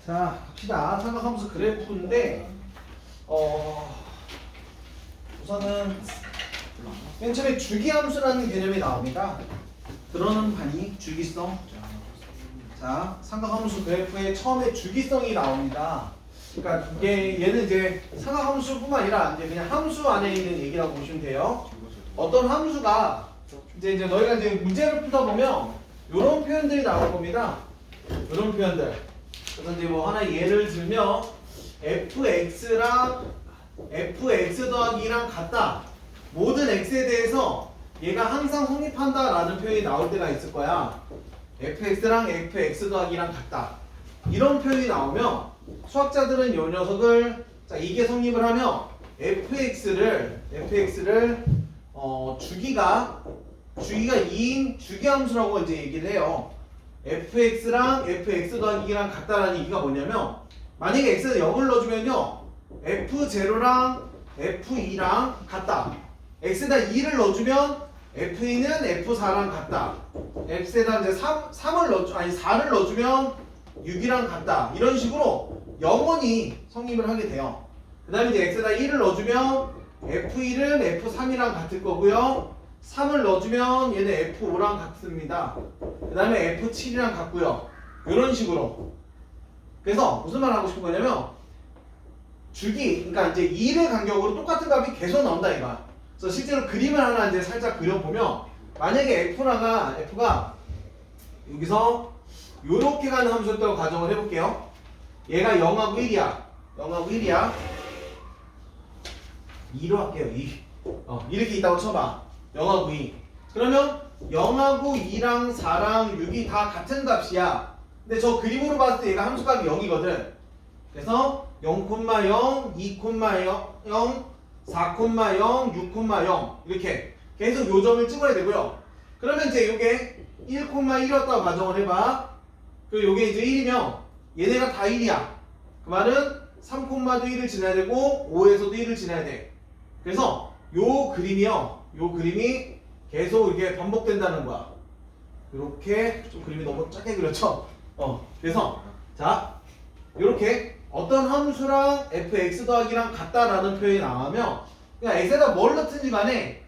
자, 갑시다. 삼각함수 그래프인데, 우선은 맨 처음에 주기함수라는 개념이 나옵니다. 들어는 반이 주기성. 자, 삼각함수 그래프에 처음에 주기성이 나옵니다. 그러니까 이게 얘는 이제 삼각함수뿐만 아니라 이제 그냥 함수 안에 있는 얘기라고 보시면 돼요. 어떤 함수가 이제 너희가 이제 문제를 풀다 보면 이런 표현들이 나올 겁니다. 이런 표현들. 그래서 이제 뭐 하나 예를 들면 fx랑 fx 더하기 2랑 같다. 모든 x에 대해서 얘가 항상 성립한다 라는 표현이 나올 때가 있을 거야. fx랑 fx 더하기 2랑 같다. 이런 표현이 나오면 수학자들은 이 녀석을 자 이게 성립을 하면 fx를 주기가 2인 주기함수라고 이제 얘기를 해요. fx랑 fx 더하기 2랑 같다라는 얘기가 뭐냐면 만약에 x에 0을 넣어주면요 f0랑 f2랑 같다. x에다 2를 넣어주면 f2는 f4랑 같다. x에다 이제 4를 넣어주면 6이랑 같다. 이런 식으로 영원히 성립을 하게 돼요. 그 다음에 이제 x에다 1을 넣어주면 f1은 f3이랑 같을 거고요. 3을 넣어주면 얘는 f5랑 같습니다. 그 다음에 f7이랑 같고요. 이런 식으로. 그래서 무슨 말 하고 싶은 거냐면 주기, 그러니까 이제 2의 간격으로 똑같은 값이 계속 나온다 이거야. 그래서 실제로 그림을 하나 이제 살짝 그려보면 만약에 f가 여기서 요렇게 가는 함수였다고 가정을 해볼게요. 얘가 0하고 1이야. 0하고 1이야. 2로 할게요. 2. 이렇게 있다고 쳐봐. 0하고 2. 그러면 0하고 2랑 4랑 6이 다 같은 값이야. 근데 저 그림으로 봤을 때 얘가 함수값이 0이거든. 그래서 0,0, 2,0, 4,0, 6,0 이렇게 계속 요점을 찍어야 되고요. 그러면 이제 요게 1,1이었다고 가정을 해봐. 그리고 요게 이제 1이면 얘네가 다 1이야. 그 말은 3,도 1을 지나야 되고 5에서도 1을 지나야 돼. 그래서 요 그림이 계속 이렇게 반복된다는 거야. 이렇게 좀 그림이 너무 작게 그렸죠? 그래서 자 이렇게 어떤 함수랑 fx 더하기랑 같다라는 표현이 나오면 그냥 x에다 뭘 넣든지 간에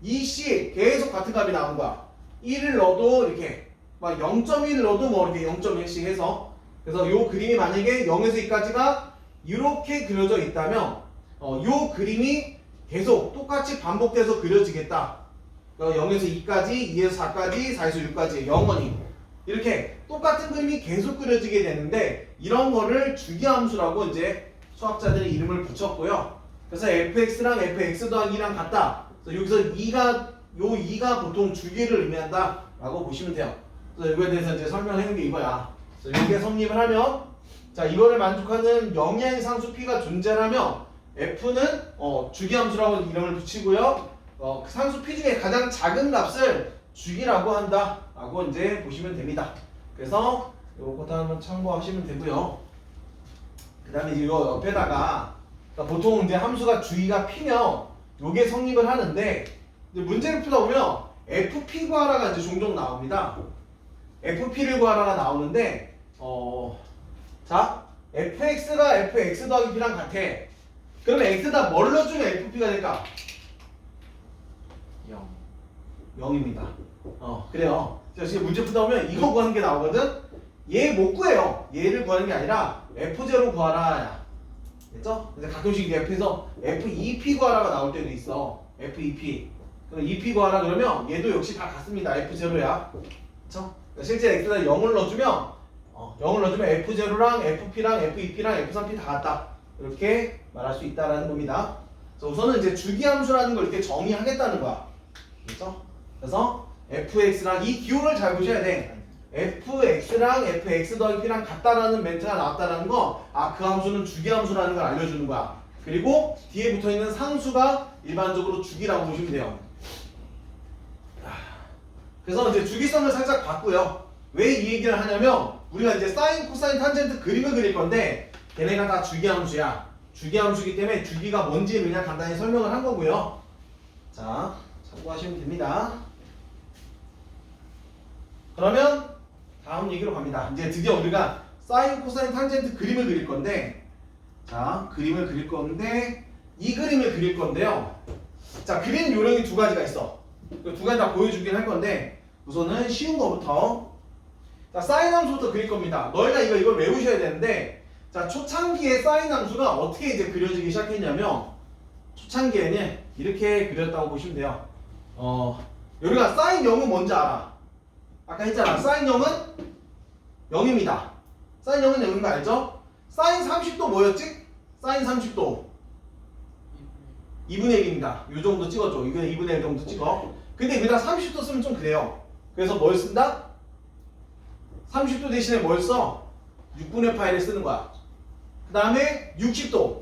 이 씨 계속 같은 값이 나온 거야. 1을 넣어도 이렇게 막 0.1 넣어도 뭐 이렇게 0.1씩 해서 그래서 요 그림이 만약에 0에서 2까지가 이렇게 그려져 있다면 요 그림이 계속 똑같이 반복돼서 그려지겠다. 0에서 2까지, 2에서 4까지, 4에서 6까지 영원히 이렇게 똑같은 그림이 계속 그려지게 되는데 이런 거를 주기함수라고 이제 수학자들이 이름을 붙였고요. 그래서 fx랑 fx 더하기랑 같다. 그래서 여기서 2가 보통 주기를 의미한다 라고 보시면 돼요. 그래서 이거에 대해서 이제 설명해 게 이거야. 그래서 이게 성립을 하면 자 이거를 만족하는 영의 상수 p가 존재하면 f는 주기함수라고 이름을 붙이고요. 그 상수 p 중에 가장 작은 값을 주기라고 한다 라고 이제 보시면 됩니다. 그래서 요것도 한번 참고하시면 되고요. 그 다음에 이제 요 옆에다가 그러니까 보통 이제 함수가 주기가 p면 요게 성립을 하는데 이제 문제를 풀다 보면 fp 구하라가 이제 종종 나옵니다. fp를 구하라가 나오는데 자 fx가 fx 더하기 p랑 같아. 그러면 x에다 뭘 넣어주면 fp가 될까? 0입니다. 그래요. 자, 지금 문제 풀다 보면 이거 구하는 게 나오거든? 얘 못 구해요. 얘를 구하는 게 아니라 F0 구하라. 됐죠? 근데 가끔씩 이제 F에서 F2P 구하라가 나올 때도 있어. F2P. 그럼 2P 구하라 그러면 얘도 역시 다 같습니다. F0야. 그쵸? 실제 X에다 0을 넣어주면 F0랑 FP랑 F2P랑 F3P 다 같다. 이렇게 말할 수 있다라는 겁니다. 그래서 우선은 이제 주기함수라는 걸 이렇게 정의하겠다는 거야. 그렇죠? 그래서 fx랑 이 기호를 잘 보셔야 돼. fx랑 fx 더하기 p랑 같다라는 멘트가 나왔다라는 거, 그 함수는 주기함수라는 걸 알려주는 거야. 그리고 뒤에 붙어있는 상수가 일반적으로 주기라고 보시면 돼요. 그래서 이제 주기성을 살짝 봤고요. 왜 이 얘기를 하냐면 우리가 이제 사인, 코사인, 탄젠트 그림을 그릴 건데 걔네가 다 주기함수야. 주기함수이기 때문에 주기가 뭔지 그냥 간단히 설명을 한 거고요. 자, 참고하시면 됩니다. 그러면 다음 얘기로 갑니다. 이제 드디어 우리가 사인, 코사인, 탄젠트 그림을 그릴 건데, 자, 그림을 그릴 건데, 이 그림을 그릴 건데요. 자, 그림 요령이 두 가지가 있어. 두 가지 다 보여주긴 할 건데, 우선은 쉬운 거부터. 자, 사인 함수부터 그릴 겁니다. 너희가 이걸 외우셔야 되는데, 자, 초창기에 사인 함수가 어떻게 이제 그려지기 시작했냐면, 초창기에는 이렇게 그렸다고 보시면 돼요. 여기가 사인 0은 뭔지 알아? 아까 했잖아. 사인 0은 0입니다. 사인 0은 0인 거 알죠? 사인 30도 뭐였지? 사인 30도 2분의 1입니다. 이 정도 찍어줘. 2분의 1 정도 찍어. 근데 여기다 30도 쓰면 좀 그래요. 그래서 뭘 쓴다? 30도 대신에 뭘 써? 6분의 파이를 쓰는 거야. 그 다음에 60도.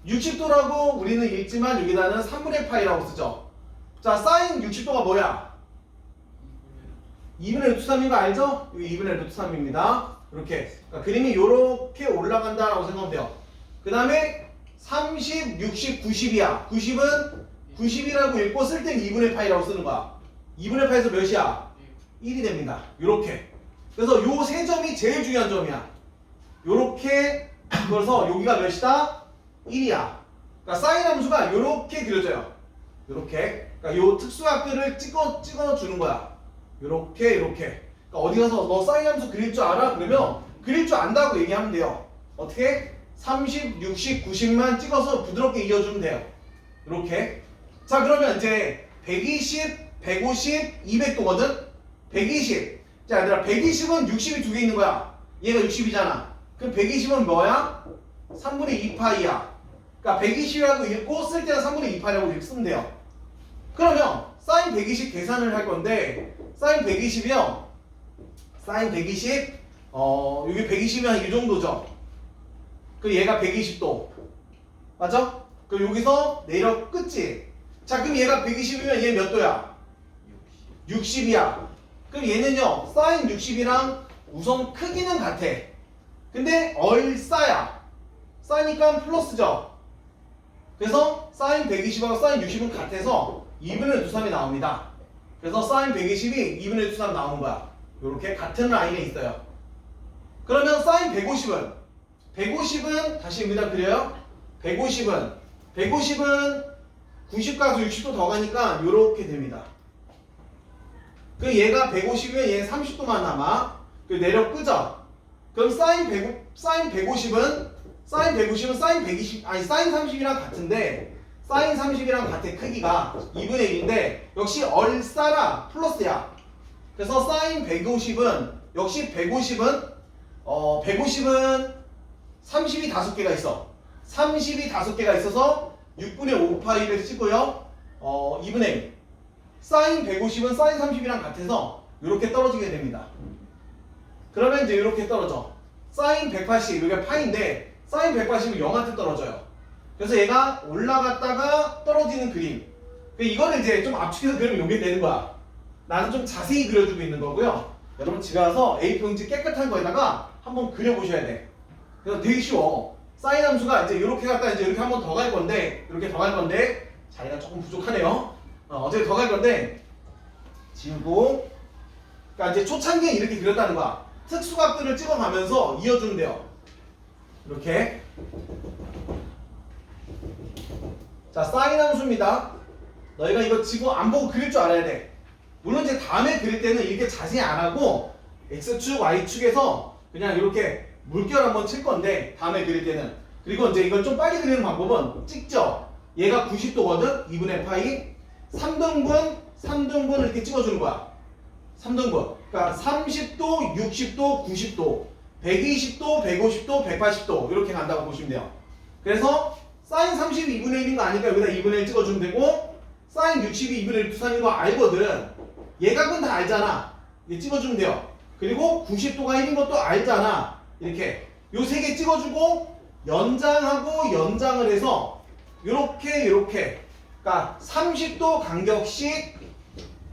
60도라고 우리는 읽지만 여기다는 3분의 파이라고 쓰죠. 자, 사인 60도가 뭐야? 2분의 루트 3인 거 알죠? 여기 2분의 루트 3입니다. 이렇게. 그러니까 그림이 이렇게 올라간다라고 생각하면 돼요. 그 다음에 30, 60, 90이야. 90은 90이라고 읽고 쓸 땐 2분의 파이라고 쓰는 거야. 2분의 파이에서 몇이야? 1이 됩니다. 이렇게. 그래서 요 세 점이 제일 중요한 점이야. 요렇게. 그래서 여기가 몇이다? 1이야. 그러니까 사인 함수가 요렇게 그려져요. 요렇게. 그러니까 요 특수각들을 찍어주는 거야. 요렇게. 그러니까 어디 가서 너 사인 함수 그릴 줄 알아? 그러면 그릴 줄 안다고 얘기하면 돼요. 어떻게? 30, 60, 90만 찍어서 부드럽게 이어주면 돼요. 이렇게. 자, 그러면 이제 120, 150, 200도거든? 120. 자, 얘들아, 120은 60이 두 개 있는 거야. 얘가 60이잖아. 그럼 120은 뭐야? 3분의 2파이야. 그러니까 120이라고 읽고 쓸 때는 3분의 2파이라고 이렇게 쓰면 돼요. 그러면 사인 120 계산을 할 건데, 사인 120이요. 사인 120, 여기 120이면 이 정도죠. 그 얘가 120도. 맞아? 그럼 여기서 내려 끝지. 자, 그럼 얘가 120이면 얘 몇 도야? 60이야. 그럼 얘는요, 사인 60이랑 우선 크기는 같아. 근데 얼싸야. 싸니까 플러스죠. 그래서 사인 120하고 사인 60은 같아서 2분의 루트 3이 나옵니다. 그래서 사인 120이 2분의 루트 3 나오는 거야. 요렇게 같은 라인에 있어요. 그러면 사인 150은 다시 여기다 그려요. 150은 90 가서 60도 더 가니까 요렇게 됩니다. 그 얘가 150이면 얘는 30도만 남아. 그 내려 끄죠. 그럼 사인 150은 사인 120 아니 사인 30이랑 같은데 사인 30이랑 같은 크기가 2분의 1인데 역시 얼싸라 플러스야. 그래서 사인 150은 역시 150은 30이 5개가 있어. 30이 5개가 있어서 6분의 5파이를 쓰고요. 2분의 1. 사인 150은 사인 30이랑 같아서 이렇게 떨어지게 됩니다. 그러면 이제 이렇게 떨어져. 사인 180, 이게 파인데 사인 180은 0한테 떨어져요. 그래서 얘가 올라갔다가 떨어지는 그림. 이거는 이제 좀 압축해서 그리면 이게 되는 거야. 나는 좀 자세히 그려주고 있는 거고요. 여러분 집에 가서 A4용지 깨끗한 거에다가 한번 그려보셔야 돼. 그래서 되게 쉬워. 사인 함수가 이제 이렇게 갔다 이제 이렇게 한 번 더 갈 건데, 이렇게 더 갈 건데, 자리가 조금 부족하네요. 어차피 더 갈 건데, 지우고, 그러니까 이제 초창기에 이렇게 그렸다는 거야. 특수각들을 찍어가면서 이어주면 돼요. 이렇게. 자, 사인 함수입니다. 너희가 이거 지금 안 보고 그릴 줄 알아야 돼. 물론 이제 다음에 그릴 때는 이렇게 자세히 안 하고 X축, Y축에서 그냥 이렇게 물결 한번 칠 건데 다음에 그릴 때는. 그리고 이제 이걸 좀 빨리 그리는 방법은 찍죠. 얘가 90도거든. 2분의 파이 3등분 이렇게 찍어주는 거야. 3등분. 그러니까 30도, 60도, 90도, 120도, 150도, 180도 이렇게 간다고 보시면 돼요. 그래서 사인 30이 2분의 1인 거 아니까 여기다 2분의 1 찍어주면 되고, 사인 60이 2분의 1 루트 3인 거 알거든. 얘각은 다 알잖아. 이게 찍어주면 돼요. 그리고 90도가 1인 것도 알잖아. 이렇게 요 세 개 찍어주고 연장하고 연장을 해서 요렇게 그러니까 30도 간격씩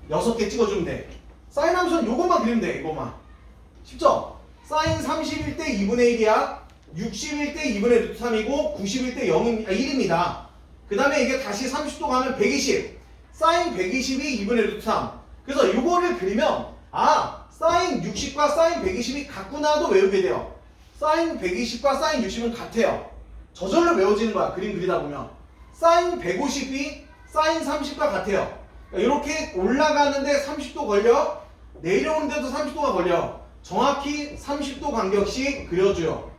6개 찍어주면 돼. 사인 함수는 요것만 그리면 돼. 이것만. 쉽죠? 사인 30일 때 2분의 1이야. 60일 때 2분의 루트 3이고 90일 때 1입니다. 그 다음에 이게 다시 30도 가면 120. 사인 120이 2분의 루트 3. 그래서 요거를 그리면 사인 60과 사인 120이 같구나도 외우게 돼요. 사인 120과 사인 60은 같아요. 저절로 외워지는 거야. 그림 그리다 보면. 사인 150이 사인 30과 같아요. 이렇게 올라가는데 30도 걸려. 내려오는데도 30도가 걸려. 정확히 30도 간격씩 그려줘요.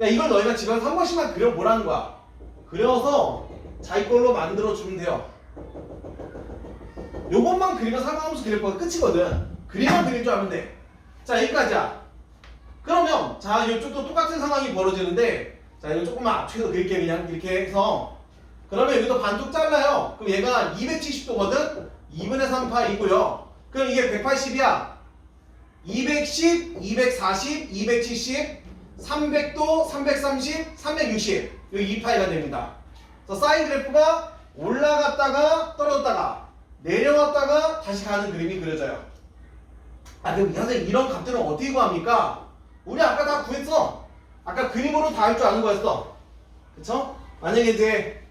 이걸 너희가 집에서 한 번씩만 그려보라는 거야. 그려서 자기 걸로 만들어주면 돼요. 요것만 그리면 상관없이 그릴 거가 끝이거든. 그림만 그릴 줄 알면 돼. 자, 여기까지야. 그러면 자, 이쪽도 똑같은 상황이 벌어지는데, 자, 이거 조금만 앞쪽에서 그릴게. 그냥 이렇게 해서. 그러면 여기도 반뚝 잘라요. 그럼 얘가 270도거든. 2분의 3파이고요. 그럼 이게 180이야. 210, 240, 270, 300도, 330, 360. 여기 2파이가 됩니다. 그래서 사인 그래프가 올라갔다가 떨어졌다가 내려왔다가 다시 가는 그림이 그려져요. 아, 그럼 선생님 이런 값들은 어떻게 구합니까? 우리 아까 다 구했어. 아까 그림으로 다 할 줄 아는 거였어. 그쵸? 만약에 이제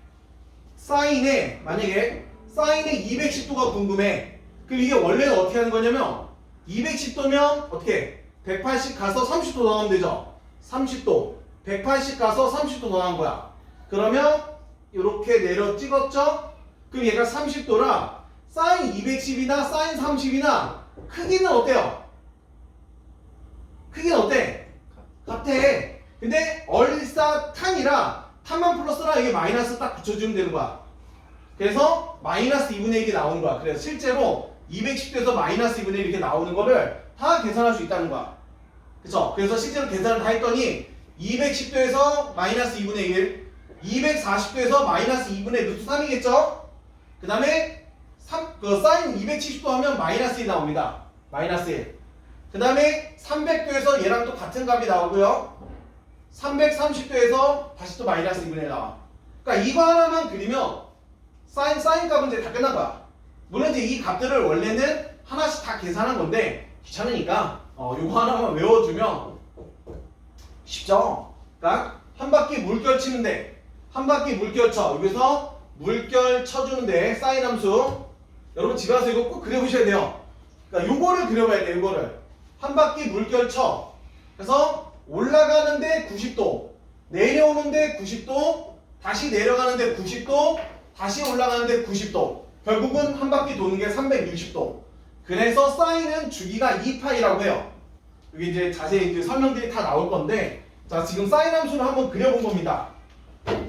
만약에 사인의 210도가 궁금해. 그럼 이게 원래는 어떻게 하는 거냐면 210도면 어떻게 180 가서 30도 더 나오면 되죠. 30도 180 가서 30도 더 나온 거야. 그러면 이렇게 내려 찍었죠. 그럼 얘가 30도라 사인 210이나 사인 30이나 크기는 어때요? 크기는 어때? 같아. 근데 얼싸탄이라 탄만 플러스라 이게 마이너스 딱 붙여주면 되는 거야. 그래서 마이너스 2분의 1이 나오는 거야. 그래서 실제로 210도에서 마이너스 2분의 1 이렇게 나오는 거를 다 계산할 수 있다는 거야. 그쵸? 그래서 실제로 계산을 다 했더니 210도에서 마이너스 2분의 1, 240도에서 마이너스 2분의 루트 3이겠죠? 그 다음에 사인 270도 하면 마이너스 1 나옵니다. 마이너스 1. 그 다음에 300도에서 얘랑 또 같은 값이 나오고요. 330도에서 다시 또 마이너스 2분의 1 나와. 그러니까 이거 하나만 그리면 사인 값은 이제 다 끝난 거야. 물론 이제 이 값들을 원래는 하나씩 다 계산한 건데 귀찮으니까 요거 하나만 외워주면 쉽죠? 그러니까 한 바퀴 물결 치는데 한 바퀴 물결 쳐. 여기서 물결 쳐주는데 사인 함수 여러분 집에 가서 이거 꼭 그려보셔야 돼요. 그러니까 요거를 그려봐야 돼. 요거를 한 바퀴 물결 쳐. 그래서 올라가는데 90도, 내려오는데 90도, 다시 내려가는데 90도, 다시 올라가는데 90도. 결국은 한 바퀴 도는 게 360도. 그래서 사인은 주기가 2파이라고 해요. 여기 이제 자세히 이제 설명들이 다 나올 건데, 자, 지금 사인 함수를 한번 그려본 겁니다.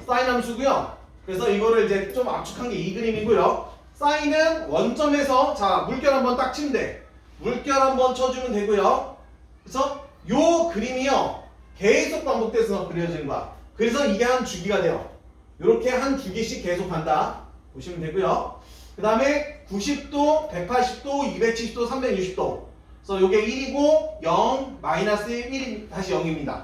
사인 함수고요. 그래서 이거를 이제 좀 압축한 게 이 그림이고요. 사인은 원점에서 자, 물결 한번 딱 치면 돼. 물결 한번 쳐주면 되고요. 그래서 요 그림이요 계속 반복돼서 그려지는 거야. 그래서 이게 한 주기가 돼요. 이렇게 한 주기씩 계속 간다 보시면 되고요. 그 다음에 90도, 180도, 270도, 360도. 그래서 요게 1이고 0, 마이너스 1, 다시 0입니다.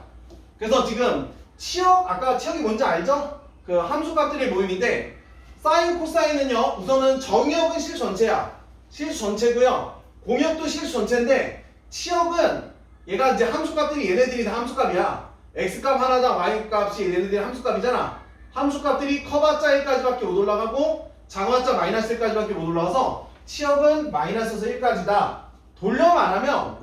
그래서 지금 치역, 아까 치역이 뭔지 알죠? 그 함수값들의 모임인데 사인, 코사인은요 우선은 정역은 실수 전체야. 실수 전체고요. 공역도 실수 전체인데 치역은 얘가 이제 함수값들이 얘네들이 다 함수값이야. x값 하나당 y값이 얘네들이 함수값이잖아. 함수값들이 커봤자 1까지밖에 못 올라가고 작아봤자 마이너스 1까지밖에 못 올라가서 치역은 마이너스에서 1까지다. 돌려 말하면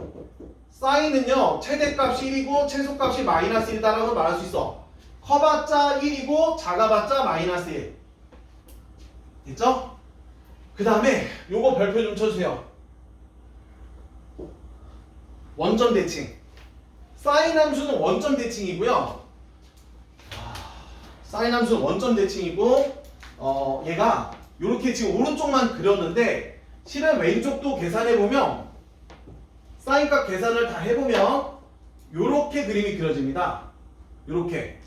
사인은요 최대값이 1이고 최소값이 마이너스 1이다라고 말할 수 있어. 커봤자 1이고 작아봤자 마이너스 1. 됐죠? 그 다음에 요거 별표 좀 쳐주세요. 원점 대칭. 사인 함수는 원점 대칭이고요. 사인 함수는 원점 대칭이고 얘가 이렇게 지금 오른쪽만 그렸는데 실은 왼쪽도 계산해보면 사인값 계산을 다 해보면 요렇게 그림이 그려집니다. 요렇게.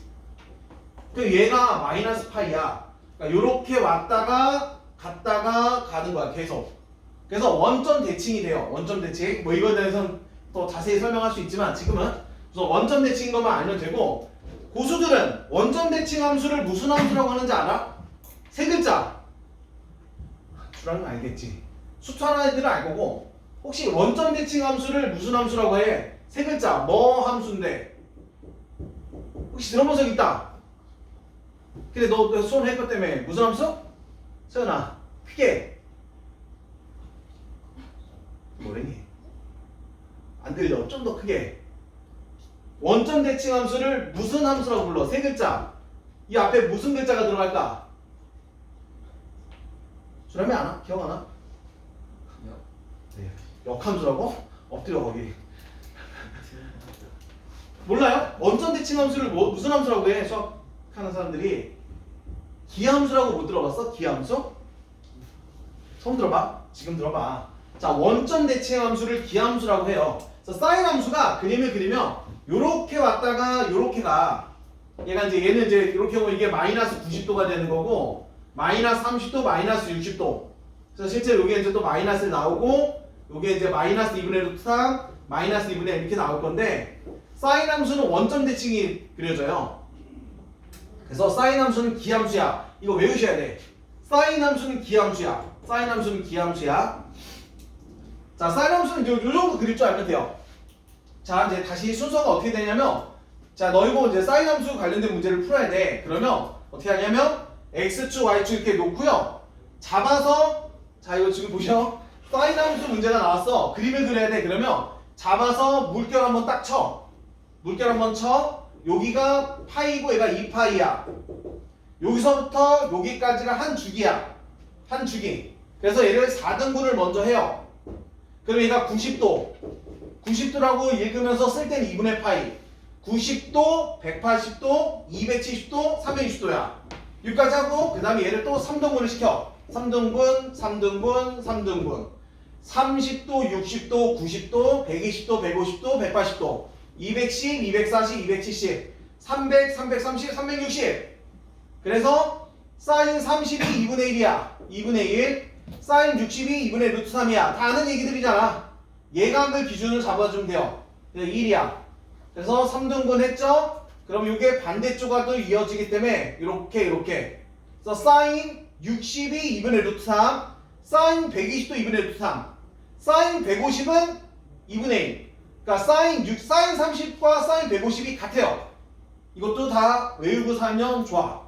그 얘가 마이너스 파이야. 그러니까 요렇게 왔다가 갔다가 가는 거야 계속. 그래서 원점 대칭이 돼요. 원점 대칭. 뭐 이거에 대해서는 더 자세히 설명할 수 있지만 지금은 우선 원점 대칭인 것만 알면 되고, 고수들은 원점 대칭 함수를 무슨 함수라고 하는지 알아? 세 글자. 주라는 건 알겠지. 수투하는 애들은 알 거고, 혹시 원점 대칭 함수를 무슨 함수라고 해? 세 글자. 뭐 함수인데? 혹시 들어본 적 있다? 근데 너 수험 했기 때문에 무슨 함수? 세연아 크게 뭐래니? 안 들려. 좀 더 크게. 원점 대칭 함수를 무슨 함수라고 불러? 세 글자. 이 앞에 무슨 글자가 들어갈까? 주람이 아나? 기억 안 나? 네. 역함수라고? 엎드려 거기. 몰라요? 원점 대칭 함수를 무슨 함수라고 해? 수학하는 사람들이 기함수라고 못 들어봤어? 기함수? 처음 들어봐? 지금 들어봐. 자, 원점 대칭 함수를 기함수라고 해요. 그래서 사인 함수가 그림을 그리면 요렇게 왔다가 요렇게 가. 얘는 이제 이렇게 오면 이게 마이너스 90도가 되는 거고 마이너스 30도, 마이너스 60도. 그래서 실제로 여기 이제 또 마이너스 나오고 요게 이제 마이너스 2분의 루트 3, 마이너스 2분의 1 이렇게 나올 건데 사인 함수는 원점 대칭이 그려져요. 그래서 사인 함수는 기함수야. 이거 외우셔야 돼. 사인 함수는 기함수야. 사인 함수는 기함수야. 자, 사인 함수는 요 정도 그릴 줄 알면 돼요. 자, 이제 다시 순서가 어떻게 되냐면, 자, 너희고 이제 사인 함수 관련된 문제를 풀어야 돼. 그러면 어떻게 하냐면 x축, y축 이렇게 놓고요. 잡아서, 자, 이거 지금 보셔. 사인 함수 문제가 나왔어. 그림을 그려야 돼. 그러면 잡아서 물결 한번 딱 쳐. 물결 한번 쳐. 여기가 파이고 얘가 2파이야. 여기서부터 여기까지가 한 주기야. 한 주기. 그래서 얘를 4등분을 먼저 해요. 그럼 얘가 90도. 90도라고 읽으면서 쓸 때는 2분의 파이. 90도, 180도, 270도, 360도야. 여기까지 하고 그 다음에 얘를 또 3등분을 시켜. 3등분, 3등분, 3등분. 30도, 60도, 90도, 120도, 150도, 180도. 210, 240, 270, 300, 330, 360. 그래서 사인 32 2분의 1이야. 2분의 1. 사인 62 2분의 루트 3이야. 다 아는 얘기들이잖아. 예각을 기준으로 잡아주면 돼요. 1이야. 그래서 3등분 했죠? 그럼 이게 반대쪽과 또 이어지기 때문에 이렇게. 그래서 사인 62 2분의 루트 3, 사인 120도 2분의 루트 3, 사인 150은 2분의 1. 그러니까 사인 30과 사인 150이 같아요. 이것도 다 외우고 살면 좋아.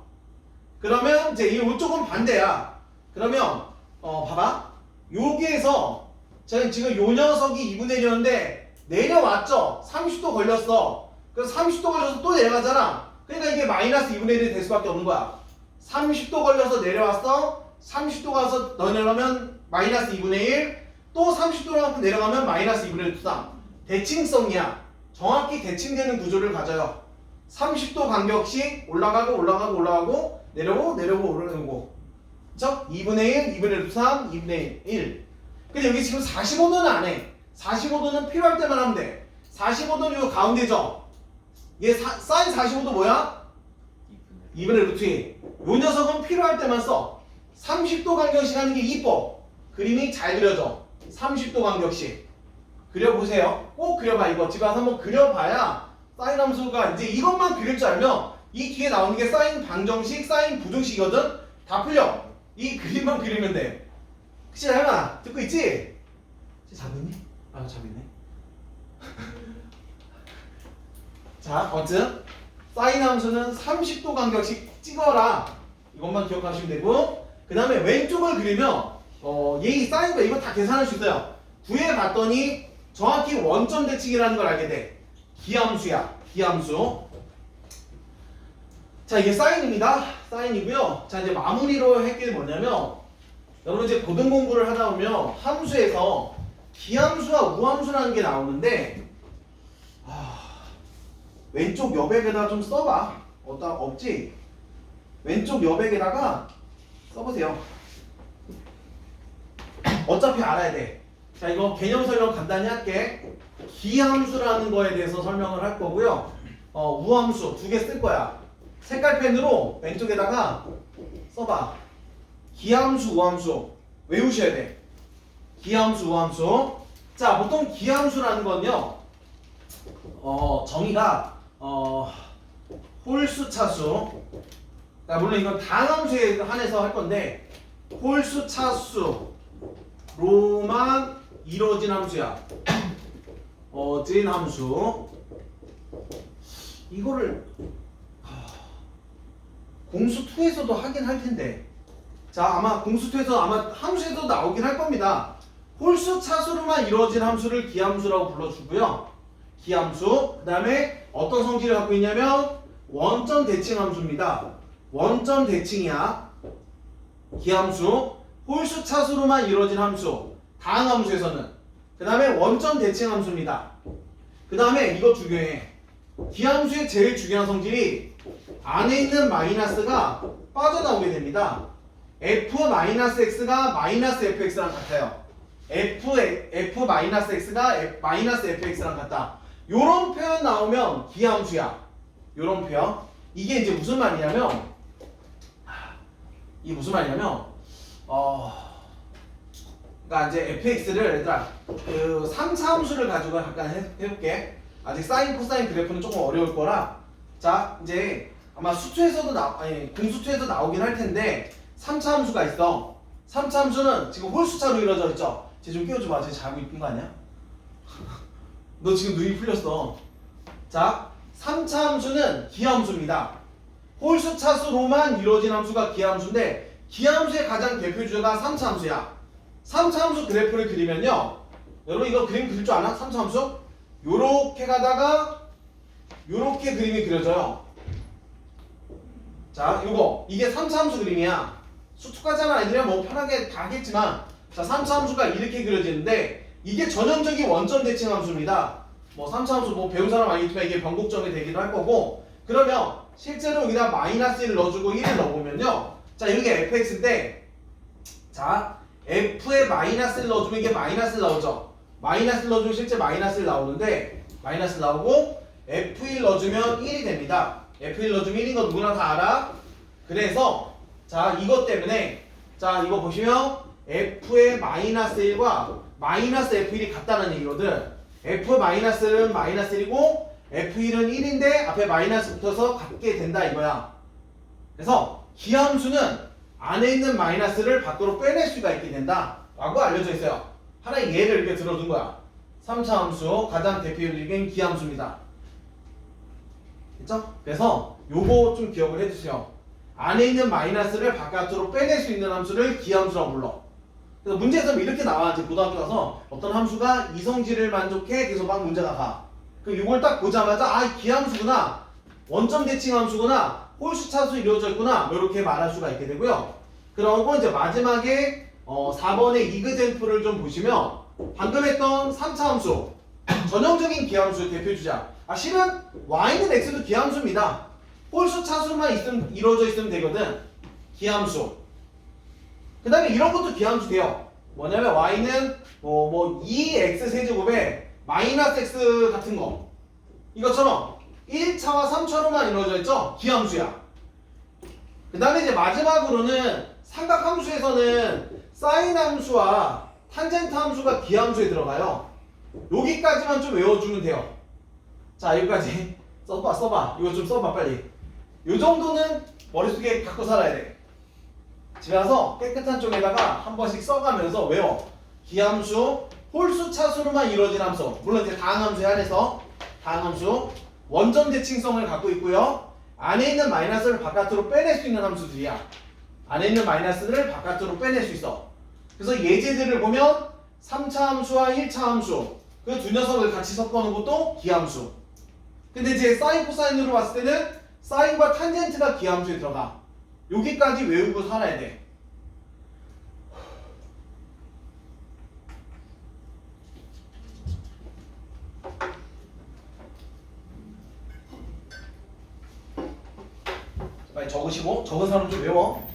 그러면 이제 이쪽은 반대야. 그러면 봐봐. 여기에서 지금 요 녀석이 2분의 1이었는데 내려왔죠. 30도 걸렸어. 그래서 30도 걸려서 또 내려가잖아. 그러니까 이게 마이너스 2분의 1이 될 수밖에 없는 거야. 30도 걸려서 내려왔어. 30도 가서 내려가면 마이너스 2분의 1. 또 30도로 내려가면 마이너스 2분의 1 3. 대칭성이야. 정확히 대칭되는 구조를 가져요. 30도 간격씩 올라가고 내려오고 오르고. 그쵸? 2분의 1, 2분의 3, 2분의 1. 근데 여기 지금 45도는 안 해. 45도는 필요할 때만 하면 돼. 45도는 이거 가운데죠? 얘 사인 45도 뭐야? 2분의 루트 1. 요 녀석은 필요할 때만 써. 30도 간격씩 하는 게 이뻐. 그림이 잘 그려져. 30도 간격씩. 그려보세요. 꼭 그려봐. 이거 집에 와서 한번 그려봐야 사인 함수가 이제 이것만 그릴 줄 알면 이 뒤에 나오는 게 사인 방정식, 사인 부등식이거든. 다 풀려. 이 그림만 그리면 돼. 그치, 하연아? 듣고 있지? 자고 있니? 아, 자고 있네. 자, 어쨌든 사인 함수는 30도 간격씩 찍어라. 이것만 기억하시면 되고, 그 다음에 왼쪽을 그리면 얘 사인과 이거 다 계산할 수 있어요. 구해봤더니 정확히 원점 대칭이라는 걸 알게 돼. 기함수야. 기함수. 자, 이게 사인입니다. 사인이고요. 자, 이제 마무리로 할 게 뭐냐면, 여러분 이제 고등 공부를 하다 보면 함수에서 기함수와 우함수라는 게 나오는데, 왼쪽 여백에다 좀 써봐. 없지? 왼쪽 여백에다가 써보세요. 어차피 알아야 돼. 자, 이거 개념 설명 간단히 할게. 기함수라는 거에 대해서 설명을 할 거고요. 우함수 2개 쓸 거야. 색깔펜으로 왼쪽에다가 써봐. 기함수, 우함수 외우셔야 돼. 기함수, 우함수. 자, 보통 기함수라는 건요. 정의가 홀수 차수. 물론 이건 단함수에 한해서 할 건데 홀수 차수로만 이루어진 함수야. 진 함수. 이거를 공수2에서도 하긴 할 텐데. 자, 아마 공수2에서 아마 함수에도 나오긴 할 겁니다. 홀수 차수로만 이루어진 함수를 기함수라고 불러주고요. 기함수. 그 다음에 어떤 성질을 갖고 있냐면 원점 대칭 함수입니다. 원점 대칭이야. 기함수. 홀수 차수로만 이루어진 함수. 다항 함수에서는. 그 다음에 원점 대칭 함수입니다. 그 다음에 이거 중요해. 기함수의 제일 중요한 성질이 안에 있는 마이너스가 빠져나오게 됩니다. f-x가 마이너스 fx랑 같아요. f-x가 마이너스 fx랑 같다. 요런 표현 나오면 기함수야. 요런 표현. 이게 이제 무슨 말이냐면 그러니까 이제 fx를 얘들아 그 3차 함수를 가지고 잠깐 해볼게. 아직 사인 코사인 그래프는 조금 어려울 거라. 자 이제 아마 수투에서도 공수투에서 나오긴 할 텐데 3차 함수가 있어. 3차 함수는 지금 홀수차로 이루어져 있죠. 쟤 좀 끼워줘봐. 쟤 자고 있는 거 아니야? 너 지금 눈이 풀렸어. 자 3차 함수는 기함수입니다. 홀수차수로만 이루어진 함수가 기함수인데 기함수의 가장 대표 주제가 3차 함수야. 3차 함수 그래프를 그리면요. 여러분 이거 그림 그릴 줄 아나? 3차 함수? 요렇게 가다가 요렇게 그림이 그려져요. 자 요거 이게 3차 함수 그림이야. 수특하잖아. 아니면 뭐 편하게 다 하겠지만 자 3차 함수가 이렇게 그려지는데 이게 전형적인 원점 대칭 함수입니다. 뭐 3차 함수 뭐 배운 사람 아니지만 이게 변곡점이 되기도 할 거고. 그러면 실제로 여기다 마이너스 1을 넣어주고 1을 넣어보면요. 자 이게 fx인데 자 f에 마이너스를 넣어주면 이게 마이너스를 나오죠. 마이너스를 넣어주면 실제 마이너스를 나오는데 마이너스를 나오고 f1 넣어주면 1이 됩니다. f1 넣어주면 1인 거 누구나 다 알아. 그래서 자 이것 때문에 자 이거 보시면 f의 마이너스 1과 마이너스 f1이 같다는 얘기거든. f 마이너스는 마이너스 1이고 f1은 1인데 앞에 마이너스 붙어서 같게 된다 이거야. 그래서 기함수는 안에 있는 마이너스를 밖으로 빼낼 수가 있게 된다 라고 알려져 있어요. 하나의 예를 이렇게 들어둔 거야. 3차 함수 가장 대표적인 기함수입니다. 됐죠? 그래서 요거 좀 기억을 해주세요. 안에 있는 마이너스를 바깥으로 빼낼 수 있는 함수를 기함수라고 불러. 그래서 문제에서 이렇게 나와. 이제 고등학교 가서 어떤 함수가 이 성질을 만족해. 그래서 막 문제가 가. 그럼 이걸 딱 보자마자 아 기함수구나. 원점 대칭 함수구나. 홀수차수 이루어져 있구나. 이렇게 말할 수가 있게 되고요. 그러고 이제 마지막에 4번의 이그젠플을 좀 보시면 방금 했던 3차 함수 전형적인 기함수의 대표 주자. 실은 y는 x도 기함수입니다. 홀수차수만 이루어져 있으면 되거든. 기함수. 그 다음에 이런 것도 기함수 돼요. 뭐냐면 y는 뭐 2x 세제곱에 마이너스 x 같은 거. 이것처럼 1차와 3차로만 이루어져 있죠? 기함수야. 그 다음에 이제 마지막으로는 삼각함수에서는 사인 함수와 탄젠트 함수가 기함수에 들어가요. 여기까지만 좀 외워주면 돼요. 자 여기까지 써봐. 이거 좀 써봐 빨리. 요 정도는 머릿속에 갖고 살아야 돼. 집에 가서 깨끗한 쪽에다가 한 번씩 써가면서 외워. 기함수, 홀수 차수로만 이루어진 함수. 물론 이제 다항함수에 한해서 다항함수. 원점 대칭성을 갖고 있고요. 안에 있는 마이너스를 바깥으로 빼낼 수 있는 함수들이야. 안에 있는 마이너스를 바깥으로 빼낼 수 있어. 그래서 예제들을 보면 3차 함수와 1차 함수 그 두 녀석을 같이 섞어놓은 것도 기함수. 근데 이제 사인 코사인으로 봤을 때는 사인과 탄젠트가 기함수에 들어가. 여기까지 외우고 살아야 돼. 빨리 적으시고 적은 사람 좀 외워.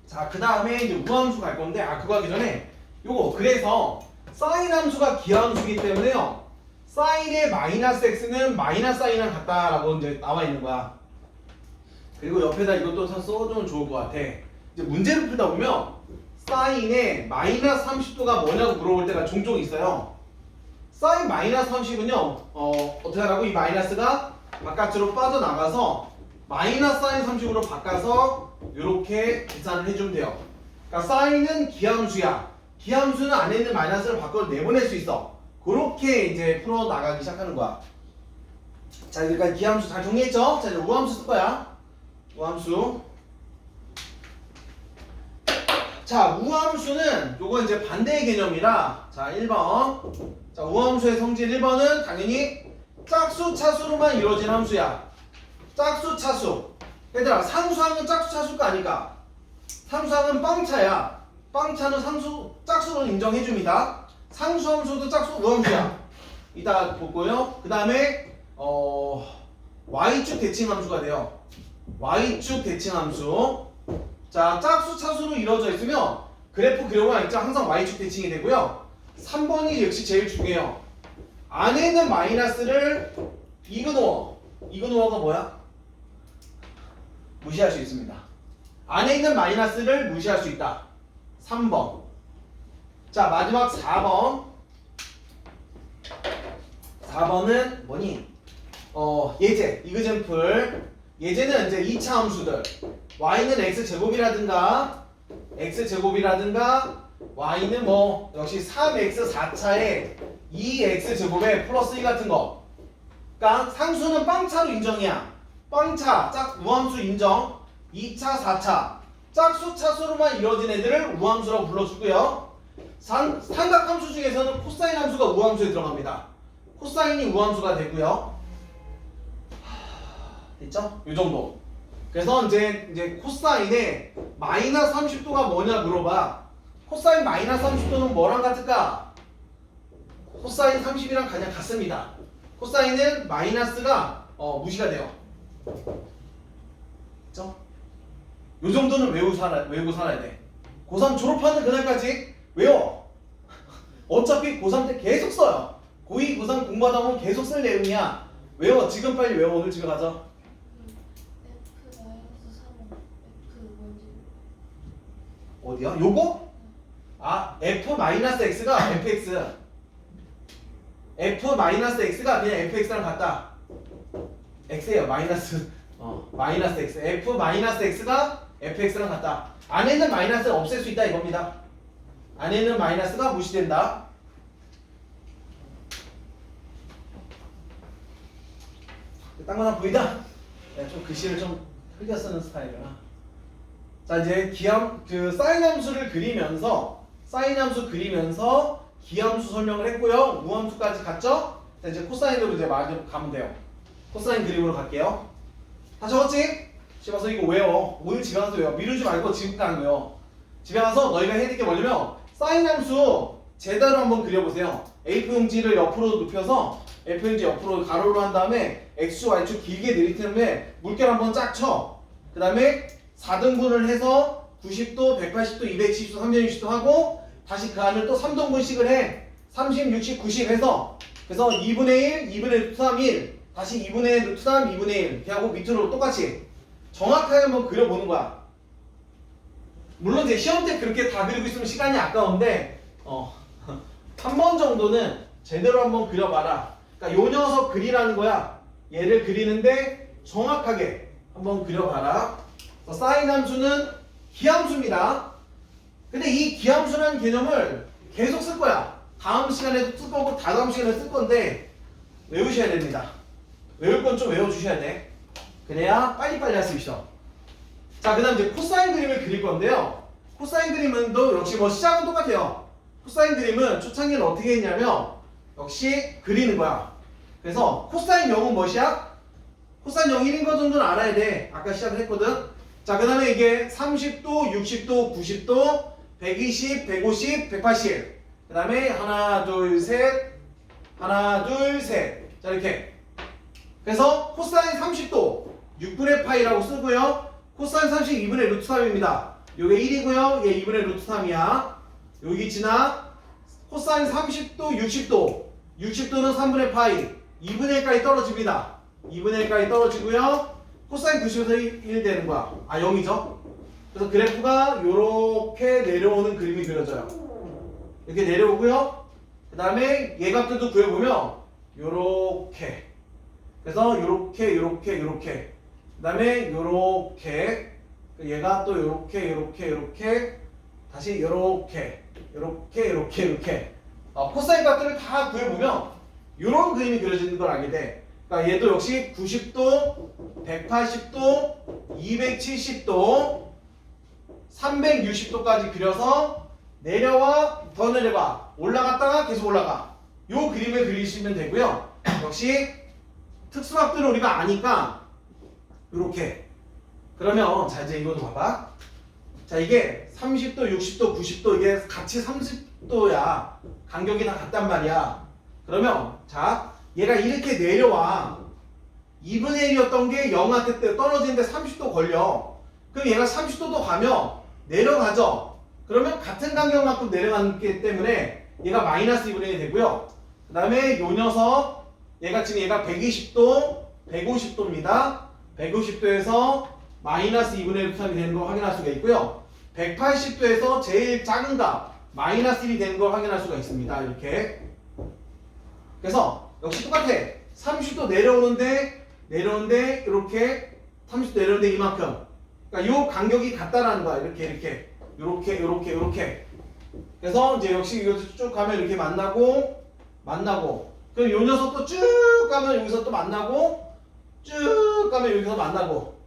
자, 그 다음에 이제 우함수 갈 건데, 그거 하기 전에 요거 그래서 사인 함수가 기함수이기 때문에요. 사인의 마이너스 x는 마이너스 사인이랑 같다라고 이제 나와 있는 거야. 그리고 옆에다 이것도 써주면 좋을 것 같아. 이제 문제를 풀다 보면 사인의 마이너스 30도가 뭐냐고 물어볼 때가 종종 있어요. 사인 마이너스 30은요, 어떻게 하라고? 이 마이너스가 바깥으로 빠져나가서 마이너스 사인 30으로 바꿔서 이렇게 계산을 해주면 돼요. 그러니까 사인은 기함수야. 기함수는 안에 있는 마이너스를 밖으로 내보낼 수 있어. 그렇게 이제 풀어 나가기 시작하는 거야. 자, 그러니까 기함수 잘 정리했죠? 자, 이제 우함수 쓸 거야. 우함수. 자, 우함수는 요거 이제 반대의 개념이라. 자, 1번. 자, 우함수의 성질 1번은 당연히 짝수 차수로만 이루어진 함수야. 짝수 차수. 얘들아, 상수항은 짝수 차수가 아니까. 상수항은 빵차야. 빵차는 상수 짝수로 인정해줍니다. 상수함수도 짝수 우함수야. 이따 보고요. 그 다음에 y축 대칭함수가 돼요. y축 대칭함수. 자, 짝수 차수로 이루어져 있으면 그래프 그려보면 있죠. 항상 y축 대칭이 되고요. 3번이 역시 제일 중요해요. 안에 있는 마이너스를 이그노어. 이그노어가 뭐야? 무시할 수 있습니다. 안에 있는 마이너스를 무시할 수 있다. 3번. 자, 마지막 4번. 4번은 뭐니? 예제, 이그젠플. 예제는 이제 2차 함수들. y는 x제곱이라든가 y는 뭐 역시 3x 4차에 2x제곱에 플러스 1 같은 거. 그러니까 상수는 빵차로 인정이야. 빵차, 우함수 인정. 2차, 4차. 짝수, 차수로만 이루어진 애들을 우함수라고 불러주고요. 삼각함수 중에서는 코사인 함수가 우함수에 들어갑니다. 코사인이 우함수가 되고요. 됐죠? 이 정도. 그래서 이제 코사인에 마이너스 30도가 뭐냐 물어봐. 코사인 마이너스 30도는 뭐랑 같을까? 코사인 30이랑 그냥 같습니다. 코사인은 마이너스가 무시가 돼요. 그쵸? 요 정도는 외우고 살아야 돼. 고3 졸업하는 그날까지 외워. 어차피 고3 때 계속 써요. 고2, 고3 공부하다 보면 계속 쓸 내용이야. 외워. 지금 빨리 외워. 오늘 집에 가자. 어디야? 요거? 아, f-x가 fx. f-x가 그냥 fx랑 같다. x예요. 마이너스 x. f-x가 fx랑 같다. 안에 있는 마이너스를 없앨 수 있다 이겁니다. 안에 있는 마이너스가 무시된다. 딴 거 다 보이다? 내가 좀 글씨를 좀 흘려 쓰는 스타일이라. 자, 이제 사인 함수를 그리면서 기함수 설명을 했고요. 우함수까지 갔죠? 자, 이제 코사인으로 이제 가면 돼요. 코사인 그림으로 갈게요. 다 적었지? 집에 가서 이거 외워. 오늘 집에 가서 외워. 미루지 말고 지금 당장 외워. 집에 가서 너희가 해야 될 게 뭐냐면 사인 함수 제대로 한번 그려보세요. A4용지를 옆으로 눕혀서 F용지 옆으로 가로로 한 다음에 X축, Y축 길게 내리트는데 물결 한번 쫙 쳐. 그 다음에 4등분을 해서 90도, 180도, 270도, 360도 하고 다시 그 안을 또 3등분씩을 해. 30, 60, 90 해서 그래서 2분의 1, 2분의 루트 3, 1 다시 2분의 루트 3, 2분의 1 이렇게 하고 밑으로 똑같이 정확하게 한번 그려보는 거야. 물론 이제 시험 때 그렇게 다 그리고 있으면 시간이 아까운데 한 번 정도는 제대로 한번 그려봐라. 그러니까 요 녀석 그리라는 거야. 얘를 그리는데 정확하게 한번 그려봐라. 사인 함수는 기함수입니다. 근데 이 기함수라는 개념을 계속 쓸 거야. 다음 시간에도 쓸 거고 다다음 시간에 쓸 건데 외우셔야 됩니다. 외울 건 좀 외워주셔야 돼. 그래야 빨리빨리 할 수 있어. 자, 그 다음 이제 코사인 그림을 그릴 건데요. 코사인 그림은 또 역시 뭐 시작은 똑같아요. 코사인 그림은 초창기는 어떻게 했냐면 역시 그리는 거야. 그래서 코사인 0은 무엇이야? 코사인 0 1인 거 정도는 알아야 돼. 아까 시작을 했거든. 자, 그 다음에 이게 30도, 60도, 90도, 120, 150, 180. 그 다음에 하나, 둘, 셋. 하나, 둘, 셋. 자, 이렇게. 그래서 코사인 30도 6분의 파이라고 쓰고요. 코사인 30 2분의 루트 3입니다. 요게 1이고요. 얘 2분의 루트 3이야. 여기 지나 코사인 30도 60도 60도는 3분의 파이 2분의 1까지 떨어집니다. 2분의 1까지 떨어지고요. 코사인 90에서 1 되는 거야. 아, 0이죠. 그래서 그래프가 요렇게 내려오는 그림이 그려져요. 이렇게 내려오고요. 그 다음에 얘 값들도 구해보면 요렇게. 그래서 요렇게 그 다음에 요렇게 얘가 또 요렇게 다시 요렇게 코사인 값들을 다 구해보면 요런 그림이 그려지는 걸 알게 돼. 그러니까 얘도 역시 90도, 180도, 270도, 360도까지 그려서 내려와 더 내려가 올라갔다가 계속 올라가 요 그림을 그리시면 되고요. 역시 특수각들을 우리가 아니까 요렇게 그러면 자 이제 이것도 봐봐. 자 이게 30도, 60도, 90도 이게 같이 30도야. 간격이 다 같단 말이야. 그러면 자 얘가 이렇게 내려와 2분의 1이었던 게 0한테 떨어지는데 30도 걸려. 그럼 얘가 30도도 가면 내려가죠. 그러면 같은 간격만큼 내려가기 때문에 얘가 마이너스 2분의 1이 되고요. 그 다음에 요 녀석 얘가 지금 얘가 120도, 150도입니다. 150도에서 마이너스 2분의 1 수학이 되는 걸 확인할 수가 있고요. 180도에서 제일 작은 값 마이너스 1이 되는 걸 확인할 수가 있습니다. 이렇게. 그래서 역시 똑같아. 30도 내려오는데 이렇게 30도 내려오는데 이만큼. 그러니까 요 간격이 같다라는 거야. 이렇게. 그래서 이제 역시 이것도 쭉 가면 이렇게 만나고 그럼 요 녀석도 쭉 가면 여기서 또 만나고 쭉 가면 여기서 만나고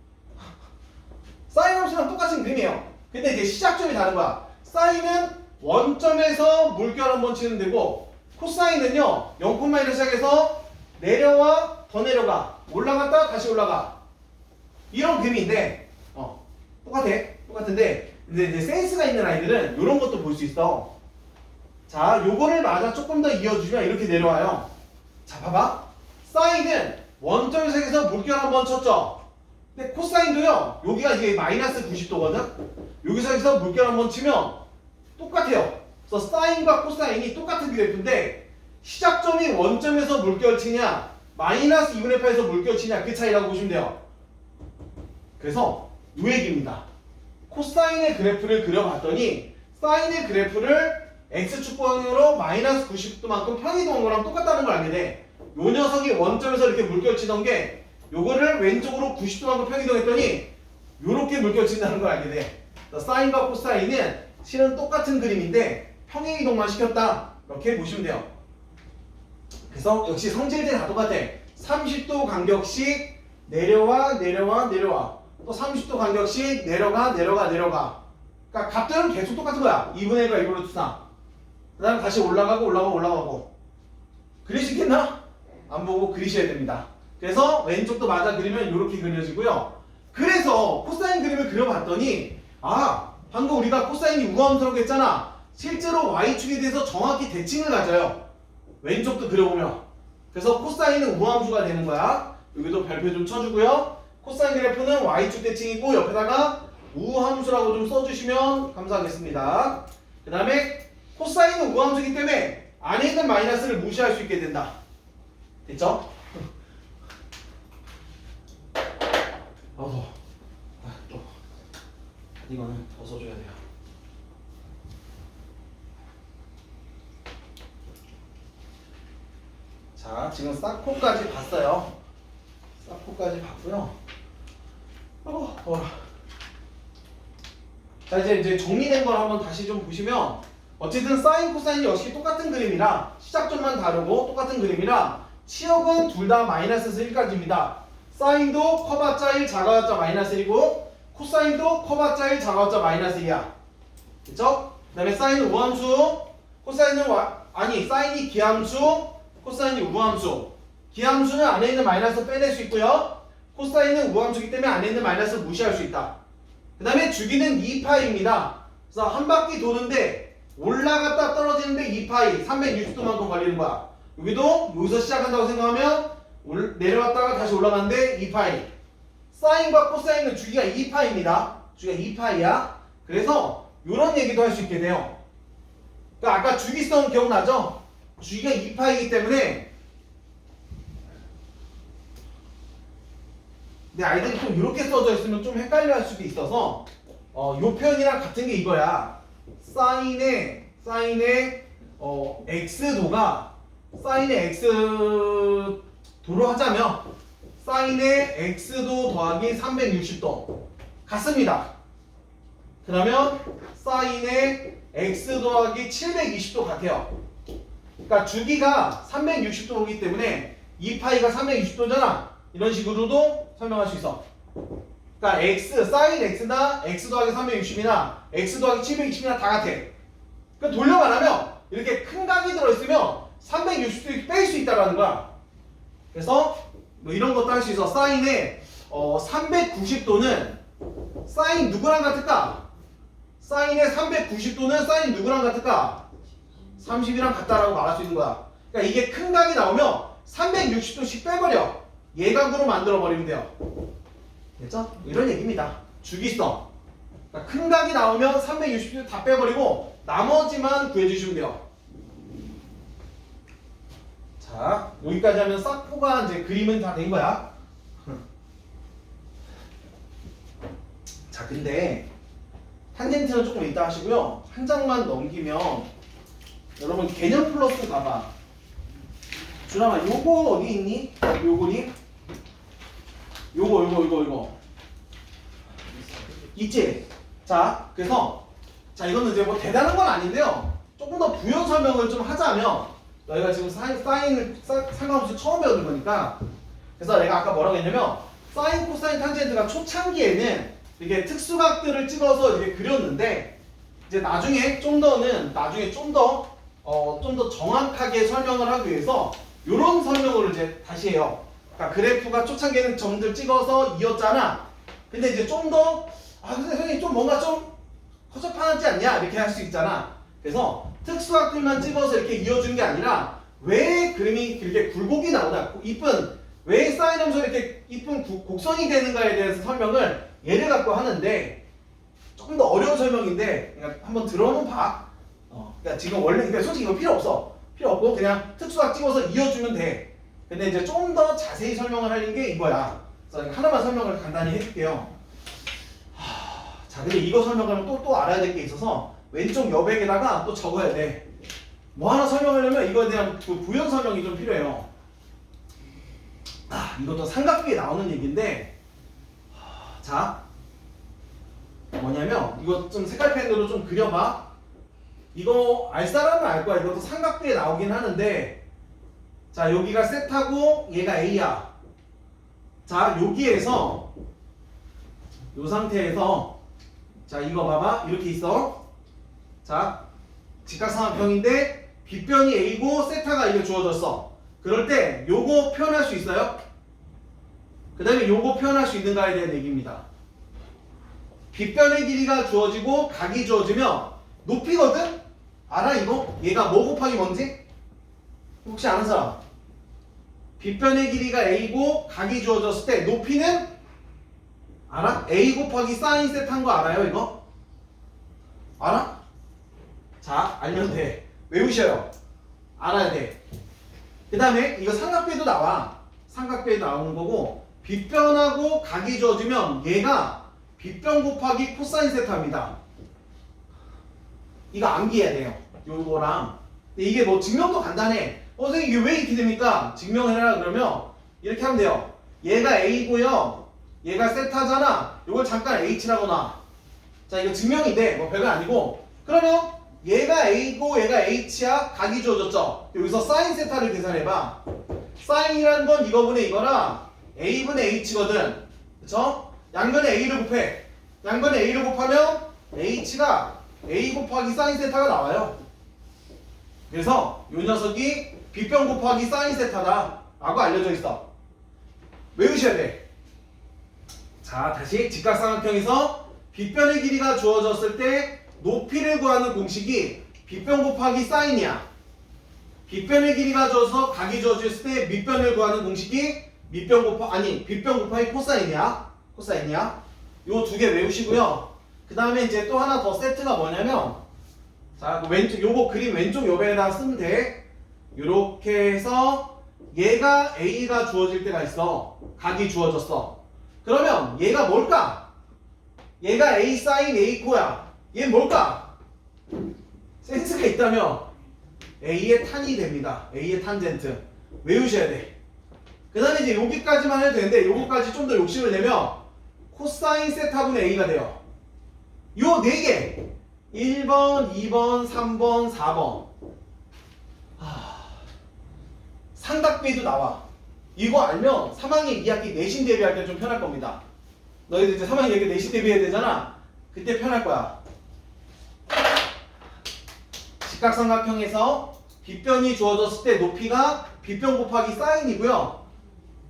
사인 함수랑 똑같은 그림이에요. 근데 이제 시작점이 다른 거야. 사인은 원점에서 물결 한번 치는 데고 코사인은요 0,1로 시작해서 내려와 더 내려가 올라갔다 다시 올라가 이런 그림인데 똑같은데 근데 이제 센스가 있는 아이들은 이런 것도 볼 수 있어. 자 요거를 맞아 조금 더 이어주면 이렇게 내려와요. 자 봐봐. 사인은 원점에서 시작해서 물결 한번 쳤죠. 근데 코사인도요 여기가 이제 마이너스 90도거든. 여기서 해서 물결 한번 치면 똑같아요. 그래서 사인과 코사인이 똑같은 그래프인데 시작점이 원점에서 물결 치냐 마이너스 2분의 8에서 물결 치냐 그 차이라고 보시면 돼요. 그래서 요 얘기입니다. 코사인의 그래프를 그려봤더니 사인의 그래프를 x축방향으로 마이너스 90도만큼 평이동한 거랑 똑같다는 걸 알게 돼. 요 녀석이 원점에서 이렇게 물결 치던 게 요거를 왼쪽으로 90도만큼 평이동했더니 요렇게 물결 친다는 걸 알게 돼. 사인과 코사인은 실은 똑같은 그림인데 평행이동만 시켰다 이렇게 보시면 돼요. 그래서 역시 성질들 다 똑같아. 30도 간격씩 내려와 또 30도 간격씩 내려가 그러니까 값들은 계속 똑같은 거야. 2분의 1과 1분의 2상 그 다음에 다시 올라가고 그릴 수 있겠나? 안 보고 그리셔야 됩니다. 그래서 왼쪽도 맞아 그리면 이렇게 그려지고요. 그래서 코사인 그림을 그려봤더니 방금 우리가 코사인이 우함수라고 했잖아. 실제로 y축에 대해서 정확히 대칭을 가져요. 왼쪽도 그려보면. 그래서 코사인은 우함수가 되는 거야. 여기도 별표 좀 쳐주고요. 코사인 그래프는 y축 대칭이고 옆에다가 우함수라고 좀 써주시면 감사하겠습니다. 그 다음에 코사인은 우함수이기 때문에 안에 있는 마이너스를 무시할 수 있게 된다. 됐죠? 또 이거는 더 써줘야 돼요. 자, 지금 사코까지 봤어요. 사코까지 봤고요. 자, 이제 정리된 걸 한번 다시 좀 보시면 어쨌든 사인, 코사인이 역시 똑같은 그림이라 시작점만 다르고 똑같은 그림이라 치역은 둘 다 마이너스에서 1까지입니다. 사인도 커봤자 1, 작아봤자 마이너스 1이고 코사인도 커봤자 1, 작아봤자 마이너스 1이야. 그쵸? 그 다음에 사인은 우함수, 코사인은 사인이 기함수, 코사인이 우함수. 기함수는 안에 있는 마이너스 빼낼 수 있고요. 코사인은 우함수이기 때문에 안에 있는 마이너스를 무시할 수 있다. 그 다음에 주기는 2파이입니다. 그래서 한 바퀴 도는데 올라갔다 떨어지는데 2파이 360도만큼 걸리는 거야. 여기도 여기서 시작한다고 생각하면 내려왔다가 다시 올라가는데 2파이. 사인과 코사인은 주기가 2파이입니다. 주기가 2파이야. 그래서 이런 얘기도 할 수 있게 돼요. 그러니까 아까 주기성 기억나죠? 주기가 2파이이기 때문에 근데 아이들이 좀 이렇게 써져 있으면 좀 헷갈려 할 수도 있어서 요 표현이랑 같은 게 이거야. 사인의 x도가 사인의 x도로 하자면 사인의 x도 더하기 360도 같습니다. 그러면 사인의 x 더하기 720도 같아요. 그러니까 주기가 360도이기 때문에 2파이가 360도잖아. 이런 식으로도 설명할 수 있어. 그러니까 x, 사인 x나 x 더하기 360이나 x 더하기 720이나 다 같아. 그러니까 돌려 말하면 이렇게 큰 각이 들어있으면 360도 뺄 수 있다는 거야. 그래서 뭐 이런 것도 할 수 있어. 사인의 390도는 사인 누구랑 같을까? 사인의 390도는 사인 누구랑 같을까? 30이랑 같다라고 말할 수 있는 거야. 그러니까 이게 큰 각이 나오면 360도씩 빼버려. 예각으로 만들어 버리면 돼요. 됐죠? 이런 얘기입니다. 주기성. 그러니까 큰 각이 나오면 360도 다 빼버리고 나머지만 구해주시면 돼요. 자, 여기까지 하면 싹포가 이제 그림은 다 된 거야. 자, 근데 탄젠트는 조금 이따 하시고요. 한 장만 넘기면 여러분 개념 플러스 봐봐. 준아마 요거 어디 있니? 요거니? 요거 있지? 자, 그래서 자 이거는 이제 뭐 대단한 건 아닌데요. 조금 더 부연 설명을 좀 하자면 너희가 지금 사인을 상관없이 처음 배우는 거니까. 그래서 내가 아까 뭐라고 했냐면 사인, 코사인, 탄젠트가 초창기에는 이게 특수각들을 찍어서 이렇게 그렸는데 이제 나중에 좀 더 정확하게 설명을 하기 위해서 이런 설명을 이제 다시 해요. 그러니까 그래프가 초창기에는 점들 찍어서 이었잖아. 근데 이제 좀 더 근데 선생님 좀 뭔가 좀 허접하지 않냐 이렇게 할 수 있잖아. 그래서 특수각들만 찍어서 이렇게 이어주는 게 아니라 왜 그림이 이렇게 굴곡이 나오나, 왜 사인하면서 이렇게 이쁜 곡선이 되는가에 대해서 설명을 예를 갖고 하는데 조금 더 어려운 설명인데 그러니까 한번 들어는 봐. 그러니까 지금 원래 그러니까 솔직히 이거 필요 없고 그냥 특수각 찍어서 이어주면 돼. 근데 이제 좀 더 자세히 설명을 하는 게 이거야. 그래서 하나만 설명을 간단히 해줄게요. 자, 근데 이거 설명하면 또 알아야 될 게 있어서 왼쪽 여백에다가 또 적어야 돼. 뭐 하나 설명하려면 이거에 대한 그 부연 설명이 좀 필요해요. 이것도 삼각비에 나오는 얘기인데, 자, 뭐냐면 이거 좀 색깔펜으로 좀 그려봐. 이거 알 사람은 알 거야. 이것도 삼각비에 나오긴 하는데, 자, 여기가 세타고 얘가 A야. 자, 여기에서 요 상태에서 자, 이거 봐봐. 이렇게 있어. 자, 직각삼각형인데 빗변이 A고 세타가 이게 주어졌어. 그럴 때 요거 표현할 수 있어요? 그 다음에 요거 표현할 수 있는가에 대한 얘기입니다. 빗변의 길이가 주어지고 각이 주어지면 높이거든? 알아 이거? 얘가 뭐 곱하기 뭔지? 혹시 아는 사람? 빗변의 길이가 A고 각이 주어졌을 때 높이는? 알아? A 곱하기 사인 세타인 거 알아요 이거? 알아? 자, 알면 돼. 외우셔요. 알아야 돼. 그 다음에 이거 삼각비에도 나와. 삼각비에도 나오는 거고, 빗변하고 각이 주어지면 얘가 빗변 곱하기 코사인 세타입니다. 이거 암기해야 돼요. 요거랑. 근데 이게 뭐 증명도 간단해. 선생님 이게 왜 이렇게 됩니까? 증명을 해라 그러면 이렇게 하면 돼요. 얘가 A고요. 얘가 세타잖아. 이걸 잠깐 H라고 놔. 자, 이거 증명인데 뭐 별거 아니고. 그러면 얘가 A고 얘가 H야. 각이 주어졌죠. 여기서 사인 세타를 계산해봐. 사인이라는 건 이거분의 이거라 A분의 H거든. 그쵸? 양변에 A를 곱해. 양변에 A를 곱하면 H가 A 곱하기 사인 세타가 나와요. 그래서 이 녀석이 빗변 곱하기 사인 세타다 라고 알려져 있어. 외우셔야 돼. 자, 다시 직각삼각형에서 빗변의 길이가 주어졌을 때 높이를 구하는 공식이 빗변 곱하기 사인이야. 빗변의 길이가 주어서 각이 주어졌을 때 밑변을 구하는 공식이 빗변 곱하기 코사인이야. 요 두 개 외우시고요. 그 다음에 이제 또 하나 더 세트가 뭐냐면, 자, 요거 그림 왼쪽 옆에다 쓰면 돼. 요렇게 해서 얘가 A가 주어질 때가 있어. 각이 주어졌어. 그러면 얘가 뭘까? 얘가 A 사인 A 코야. 얘 뭘까? 센스가 있다면 A의 탄이 됩니다. A의 탄젠트. 외우셔야 돼. 그 다음에 이제 여기까지만 해도 되는데 요거까지 좀 더 욕심을 내면 코사인 세타분의 A가 돼요. 요 4개 1번, 2번, 3번, 4번 삼각비도 나와. 이거 알면 3학년 2학기 내신 대비할 때 좀 편할 겁니다. 너희들 이제 3학년 2학기 내신 대비해야 되잖아. 그때 편할 거야. 직각삼각형에서 빗변이 주어졌을 때 높이가 빗변 곱하기 사인이고요.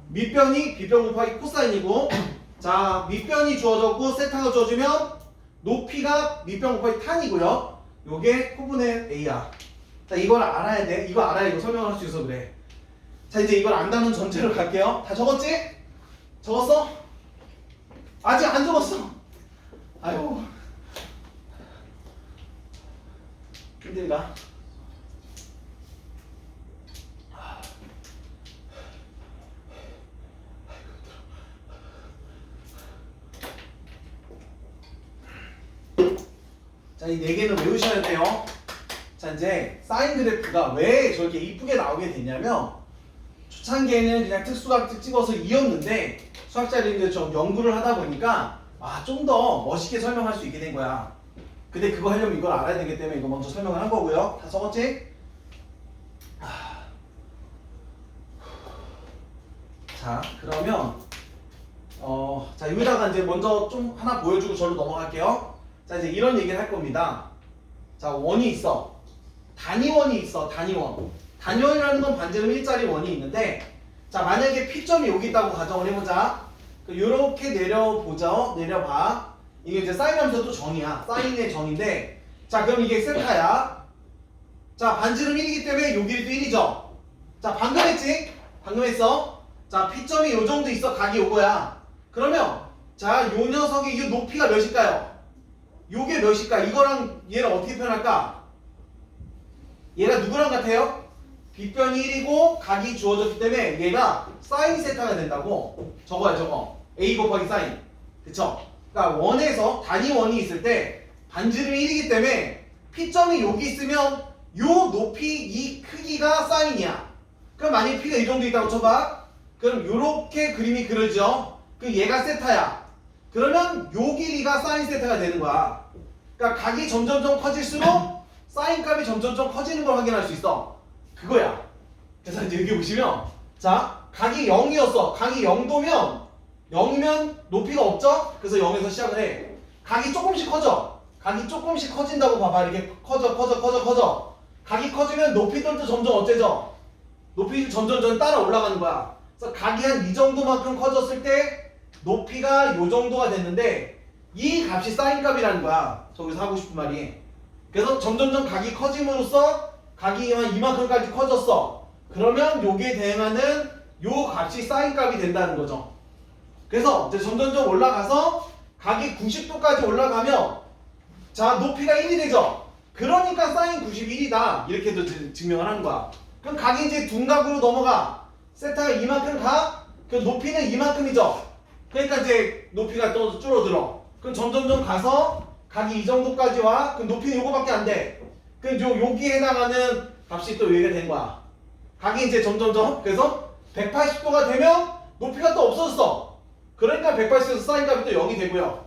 밑변이 빗변 곱하기 코사인이고, 자 밑변이 주어졌고 세타가 주어지면 높이가 밑변 곱하기 탄이고요. 요게 코분의 A야. 자 이걸 알아야 돼. 이거 알아야 이거 설명을 할 수 있어서 그래. 자 이제 이걸 안다는 전제로 갈게요. 다 적었지? 적었어? 아직 안 적었어. 아이고 힘들다. 자, 이 4개는 외우셔야 돼요. 자, 이제 사인 그래프가 왜 저렇게 이쁘게 나오게 됐냐면 초창기에는 그냥 특수각 찍어서 이었는데 수학자들이 좀 연구를 하다 보니까 좀 더 멋있게 설명할 수 있게 된 거야. 근데 그거 하려면 이걸 알아야 되기 때문에 이거 먼저 설명을 한 거고요. 다 적었지? 자, 그러면 자 여기다가 이제 먼저 좀 하나 보여주고 저로 넘어갈게요. 자 이제 이런 얘기를 할 겁니다. 자 원이 있어. 단위원이 있어. 단위원. 단위원이라는 건 반지름 일자리 원이 있는데 자 만약에 P점이 여기 있다고 가정을 해보자. 요렇게 내려보자. 내려봐. 이게 이제 사인 함수 또 정이야. 사인의 정인데 자 그럼 이게 세타야. 자 반지름 1이기 때문에 요 길이도 1이죠. 자 방금 했지? 방금 했어. 자 P점이 요 정도 있어. 각이 요거야. 그러면 자 요 녀석의 이 높이가 몇일까요? 요게 몇일까? 이거랑 얘를 어떻게 표현할까? 얘가 누구랑 같아요? 빗변이 1이고 각이 주어졌기 때문에 얘가 사인 세타가 된다고. 저거야 저거. A 곱하기 사인. 그쵸? 그러니까 원에서 단위 원이 있을 때 반지름이 1이기 때문에 P점이 여기 있으면 요 높이 이 크기가 사인이야. 그럼 만약에 P가 이 정도 있다고 쳐봐. 그럼 요렇게 그림이 그려져. 그럼 얘가 세타야. 그러면 요 길이가 사인 세타가 되는 거야. 그러니까 각이 점점점 커질수록 사인 값이 점점점 커지는 걸 확인할 수 있어. 그거야. 그래서 이제 여기 보시면 자 각이 0이었어. 각이 0도면 0이면 높이가 없죠? 그래서 0에서 시작을 해. 각이 조금씩 커져. 각이 조금씩 커진다고 봐봐. 이렇게 커져. 각이 커지면 높이들도 점점 어째져? 높이 점점 따라 올라가는 거야. 그래서 각이 한 이 정도만큼 커졌을 때 높이가 요 정도가 됐는데 이 값이 사인 값이라는 거야. 저기서 하고 싶은 말이. 그래서 점점점 각이 커짐으로써 각이 한 이만큼까지 커졌어. 그러면 요게 대응하는 요 값이 사인 값이 된다는 거죠. 그래서 이제 점점점 올라가서 각이 90도까지 올라가면 자 높이가 1이 되죠. 그러니까 사인 91이다. 이렇게도 증명을 하는 거야. 그럼 각이 이제 둔각으로 넘어가. 세타가 이만큼 가. 그 높이는 이만큼이죠. 그러니까 이제 높이가 또 줄어들어. 그럼 점점점 가서 각이 이 정도까지 와. 그럼 높이는 요거밖에 안 돼. 그럼 여기에 해당하는 값이 또 여기가 된 거야. 각이 이제 점점점 그래서 180도가 되면 높이가 또 없어졌어. 그러니까 180도에서 사인 값이 또 0이 되고요.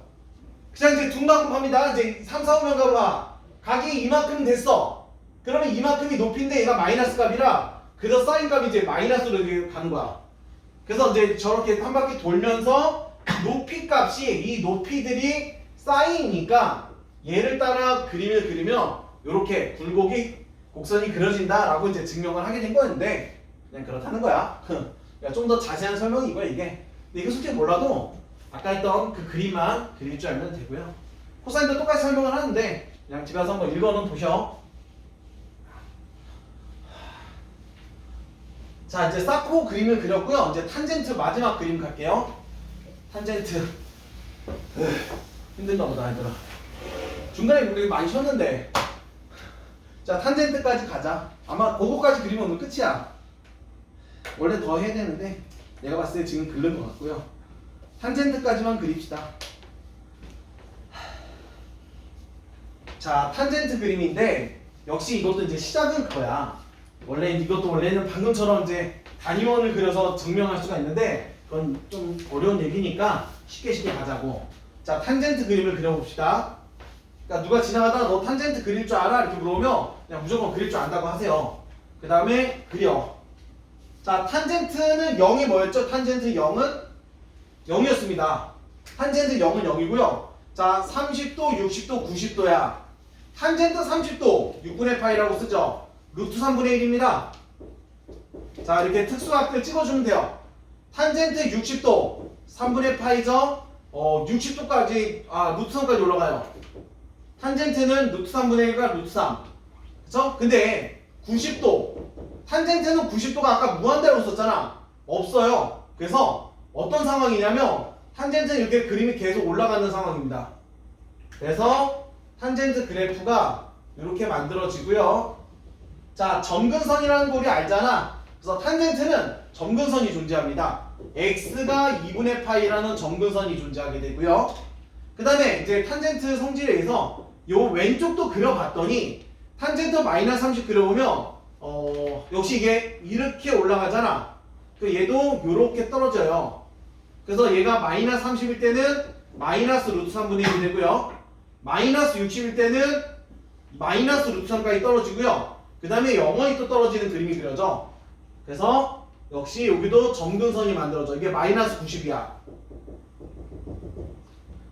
그냥 이제 둔각으로 합니다. 이제 3, 4, 5면각으로 와. 각이 이만큼 됐어. 그러면 이만큼이 높이인데 얘가 마이너스 값이라 그래서 사인 값이 이제 마이너스로 이렇게 가는 거야. 그래서 이제 저렇게 한 바퀴 돌면서 높이 값이 이 높이들이 쌓이니까 얘를 따라 그림을 그리면 이렇게 굴곡이 곡선이 그려진다라고 이제 증명을 하게 된 거였는데 그냥 그렇다는 거야. 좀 더 자세한 설명이 이거야 이게. 근데 이거 솔직히 몰라도 아까 했던 그 그림만 그릴 줄 알면 되고요. 코사인도 똑같이 설명을 하는데 그냥 집에 가서 한번 읽어놓은 보셔. 자 이제 쌓고 그림을 그렸고요. 이제 탄젠트 마지막 그림 갈게요. 탄젠트 힘든가 보다 얘들아. 중간에 우리 많이 쉬었는데 자 탄젠트까지 가자. 아마 그거까지 그리면 오늘 끝이야. 원래 더 해야 되는데 내가 봤을 때 지금 글른 것 같고요. 탄젠트까지만 그립시다. 자 탄젠트 그림인데 역시 이것도 이제 시작은 그거야. 원래 이것도 원래는 방금처럼 이제 단위원을 그려서 증명할 수가 있는데 그건 좀 어려운 얘기니까 쉽게 가자고. 자, 탄젠트 그림을 그려봅시다. 그러니까 누가 지나가다가 너 탄젠트 그릴 줄 알아? 이렇게 물어보면 그냥 무조건 그릴 줄 안다고 하세요. 그 다음에 그려. 자, 탄젠트는 0이 뭐였죠? 탄젠트 0은 0이었습니다. 탄젠트 0은 0이고요. 자, 30도, 60도, 90도야. 탄젠트 30도 6분의 파이라고 쓰죠. 루트 3분의 1입니다. 자, 이렇게 특수각들 찍어주면 돼요. 탄젠트 60도 3분의 파이죠. 60도까지 루트 3까지 올라가요. 탄젠트는 루트 3분의 1과 루트 3. 그쵸? 근데 90도 탄젠트는 90도가 아까 무한대로 썼잖아. 없어요. 그래서 어떤 상황이냐면 탄젠트는 이렇게 그림이 계속 올라가는 상황입니다. 그래서 탄젠트 그래프가 이렇게 만들어지고요. 자, 점근선이라는 거 우리 알잖아. 그래서 탄젠트는 점근선이 존재합니다. x가 2분의 파이라는 점근선이 존재하게 되고요. 그 다음에 이제 탄젠트 성질에 의해서 요 왼쪽도 그려봤더니 탄젠트 마이너스 30 그려보면 역시 이게 이렇게 올라가잖아. 그 얘도 요렇게 떨어져요. 그래서 얘가 마이너스 30일 때는 마이너스 루트 3분의 1이 되고요. 마이너스 60일 때는 마이너스 루트 3까지 떨어지고요. 그 다음에 영원히 또 떨어지는 그림이 그려져. 그래서 역시 여기도 점근선이 만들어져. 이게 마이너스 90이야.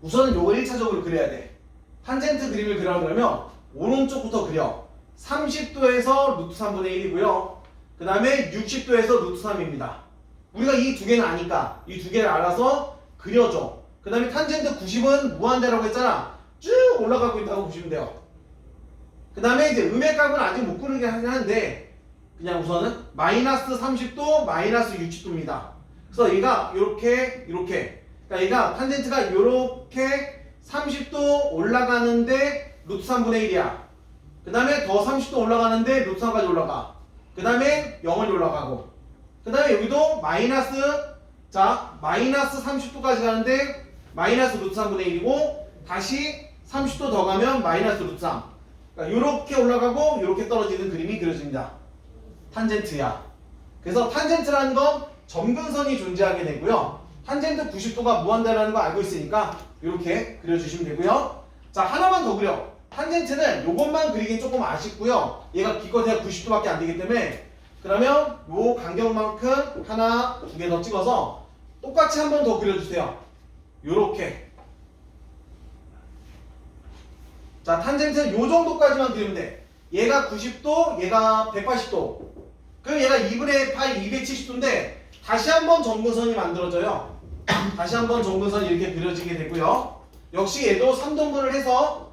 우선은 요걸 1차적으로 그려야 돼. 탄젠트 그림을 그려보려면 오른쪽부터 그려. 30도에서 루트 3분의 1이고요. 그 다음에 60도에서 루트 3입니다. 우리가 이 두 개는 아니까 이 두 개를 알아서 그려줘. 그 다음에 탄젠트 90은 무한대라고 했잖아. 쭉 올라가고 있다고 보시면 돼요. 그 다음에 이제 음의 값은 아직 못 그리게 하긴 하는데 그냥 우선은 마이너스 30도, 마이너스 60도입니다. 그래서 얘가 이렇게 그러니까 얘가 탄젠트가 이렇게 30도 올라가는데 루트 3분의 1이야. 그 다음에 더 30도 올라가는데 루트 3까지 올라가. 그 다음에 영원히 올라가고. 그 다음에 여기도 마이너스 30도까지 가는데 마이너스 루트 3분의 1이고 다시 30도 더 가면 마이너스 루트 3. 그러니까 이렇게 올라가고 이렇게 떨어지는 그림이 그려집니다. 탄젠트야. 그래서 탄젠트라는 건 점근선이 존재하게 되고요. 탄젠트 90도가 무한대라는 거 알고 있으니까 이렇게 그려주시면 되고요. 자, 하나만 더 그려. 탄젠트는 요것만 그리긴 조금 아쉽고요. 얘가 기껏해야 90도밖에 안 되기 때문에 그러면 요 간격만큼 하나, 두 개 더 찍어서 똑같이 한 번 더 그려주세요. 요렇게. 자, 탄젠트는 요 정도까지만 그리면 돼. 얘가 90도, 얘가 180도. 그럼 얘가 2분의 파이 270도인데 다시 한번 점근선이 만들어져요. 다시 한번 점근선이 이렇게 그려지게 되고요. 역시 얘도 3등분을 해서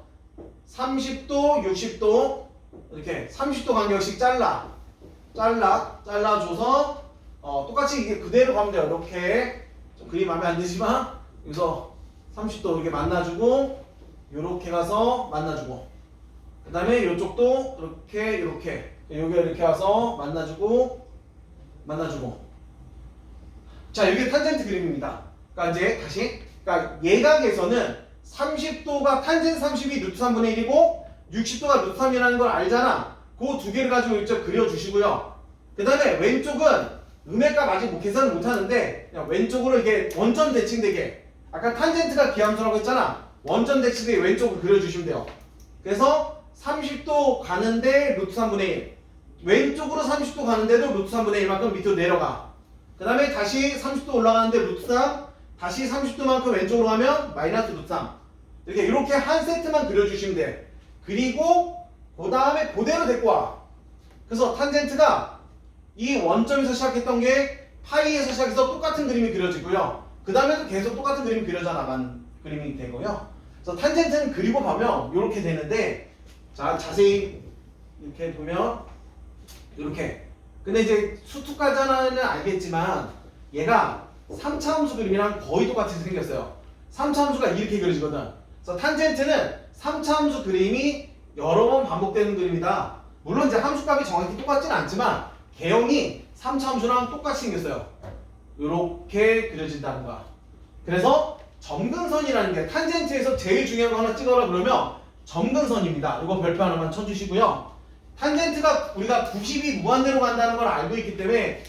30도, 60도 이렇게 30도 간격씩 잘라줘서 똑같이 이게 그대로 가면 돼요. 이렇게 좀 그림 마음에 안 드지만 여기서 30도 이렇게 만나주고 이렇게 가서 만나주고 그 다음에 이쪽도 이렇게 여기 이렇게 와서 만나주고 자, 이게 탄젠트 그림입니다. 그러니까 이제 다시 그러니까 예각에서는 30도가 탄젠트 30이 루트 3분의 1이고 60도가 루트 3이라는 걸 알잖아. 그 두 개를 가지고 이쪽 그려주시고요. 그 다음에 왼쪽은 음의 값 아직 계산을 못하는데 그냥 왼쪽으로 이게 원점 대칭되게 아까 탄젠트가 기함수라고 했잖아. 원점 대칭되게 왼쪽으로 그려주시면 돼요. 그래서 30도 가는데 루트 3분의 1 왼쪽으로 30도 가는데도 루트 3분의 1만큼 밑으로 내려가. 그 다음에 다시 30도 올라가는데 루트 3 다시 30도만큼 왼쪽으로 가면 마이너스 루트 3 이렇게 한 세트만 그려주시면 돼. 그리고 그 다음에 그대로 데리고 와. 그래서 탄젠트가 이 원점에서 시작했던 게 파이에서 시작해서 똑같은 그림이 그려지고요. 그 다음에도 계속 똑같은 그림이 그려져 나간 그림이 되고요. 그래서 탄젠트는 그리고 보면 이렇게 되는데 자, 자세히 이렇게 보면 이렇게. 근데 이제 수투과자는 알겠지만 얘가 3차 함수 그림이랑 거의 똑같이 생겼어요. 3차 함수가 이렇게 그려지거든. 그래서 탄젠트는 3차 함수 그림이 여러 번 반복되는 그림이다. 물론 이제 함수값이 정확히 똑같지는 않지만 개형이 3차 함수랑 똑같이 생겼어요. 이렇게 그려진다는 거야. 그래서 점근선이라는 게 탄젠트에서 제일 중요한 거 하나 찍어라 그러면 점근선입니다. 이거 별표 하나만 쳐주시고요. 탄젠트가 우리가 90이 무한대로 간다는 걸 알고 있기 때문에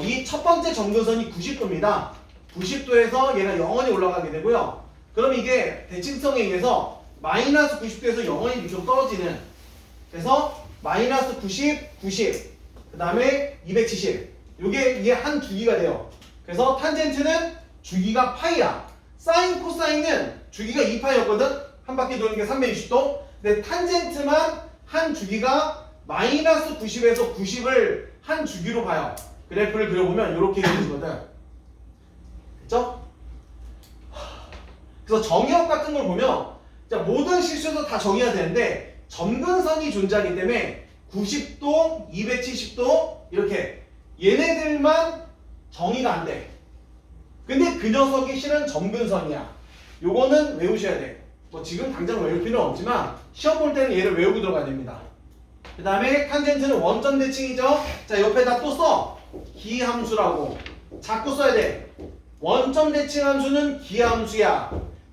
이 첫 번째 점근선이 90도입니다. 90도에서 얘가 영원히 올라가게 되고요. 그럼 이게 대칭성에 의해서 마이너스 90도에서 영원히 밑으로 떨어지는, 그래서 마이너스 90, 90, 그 다음에 270, 이게 한 주기가 돼요. 그래서 탄젠트는 주기가 파이야. 사인 코사인은 주기가 2파이였거든. 한 바퀴 도는 게 360도. 근데 탄젠트만 한 주기가 마이너스 90에서 90을 한 주기로 봐요. 그래프를 그려보면 이렇게 그려지거든. 그쵸? 그래서 정의역 같은 걸 보면 모든 실수도 다 정의가 되는데 점근선이 존재하기 때문에 90도, 270도 이렇게 얘네들만 정의가 안 돼. 근데 그 녀석이 실은 점근선이야. 요거는 외우셔야 돼. 뭐 지금 당장 외울 필요는 없지만 시험 볼 때는 얘를 외우고 들어가야 됩니다. 그 다음에 탄젠트는 원점 대칭이죠. 자, 옆에다 또 써. 기함수라고. 자꾸 써야 돼. 원점 대칭 함수는 기함수야.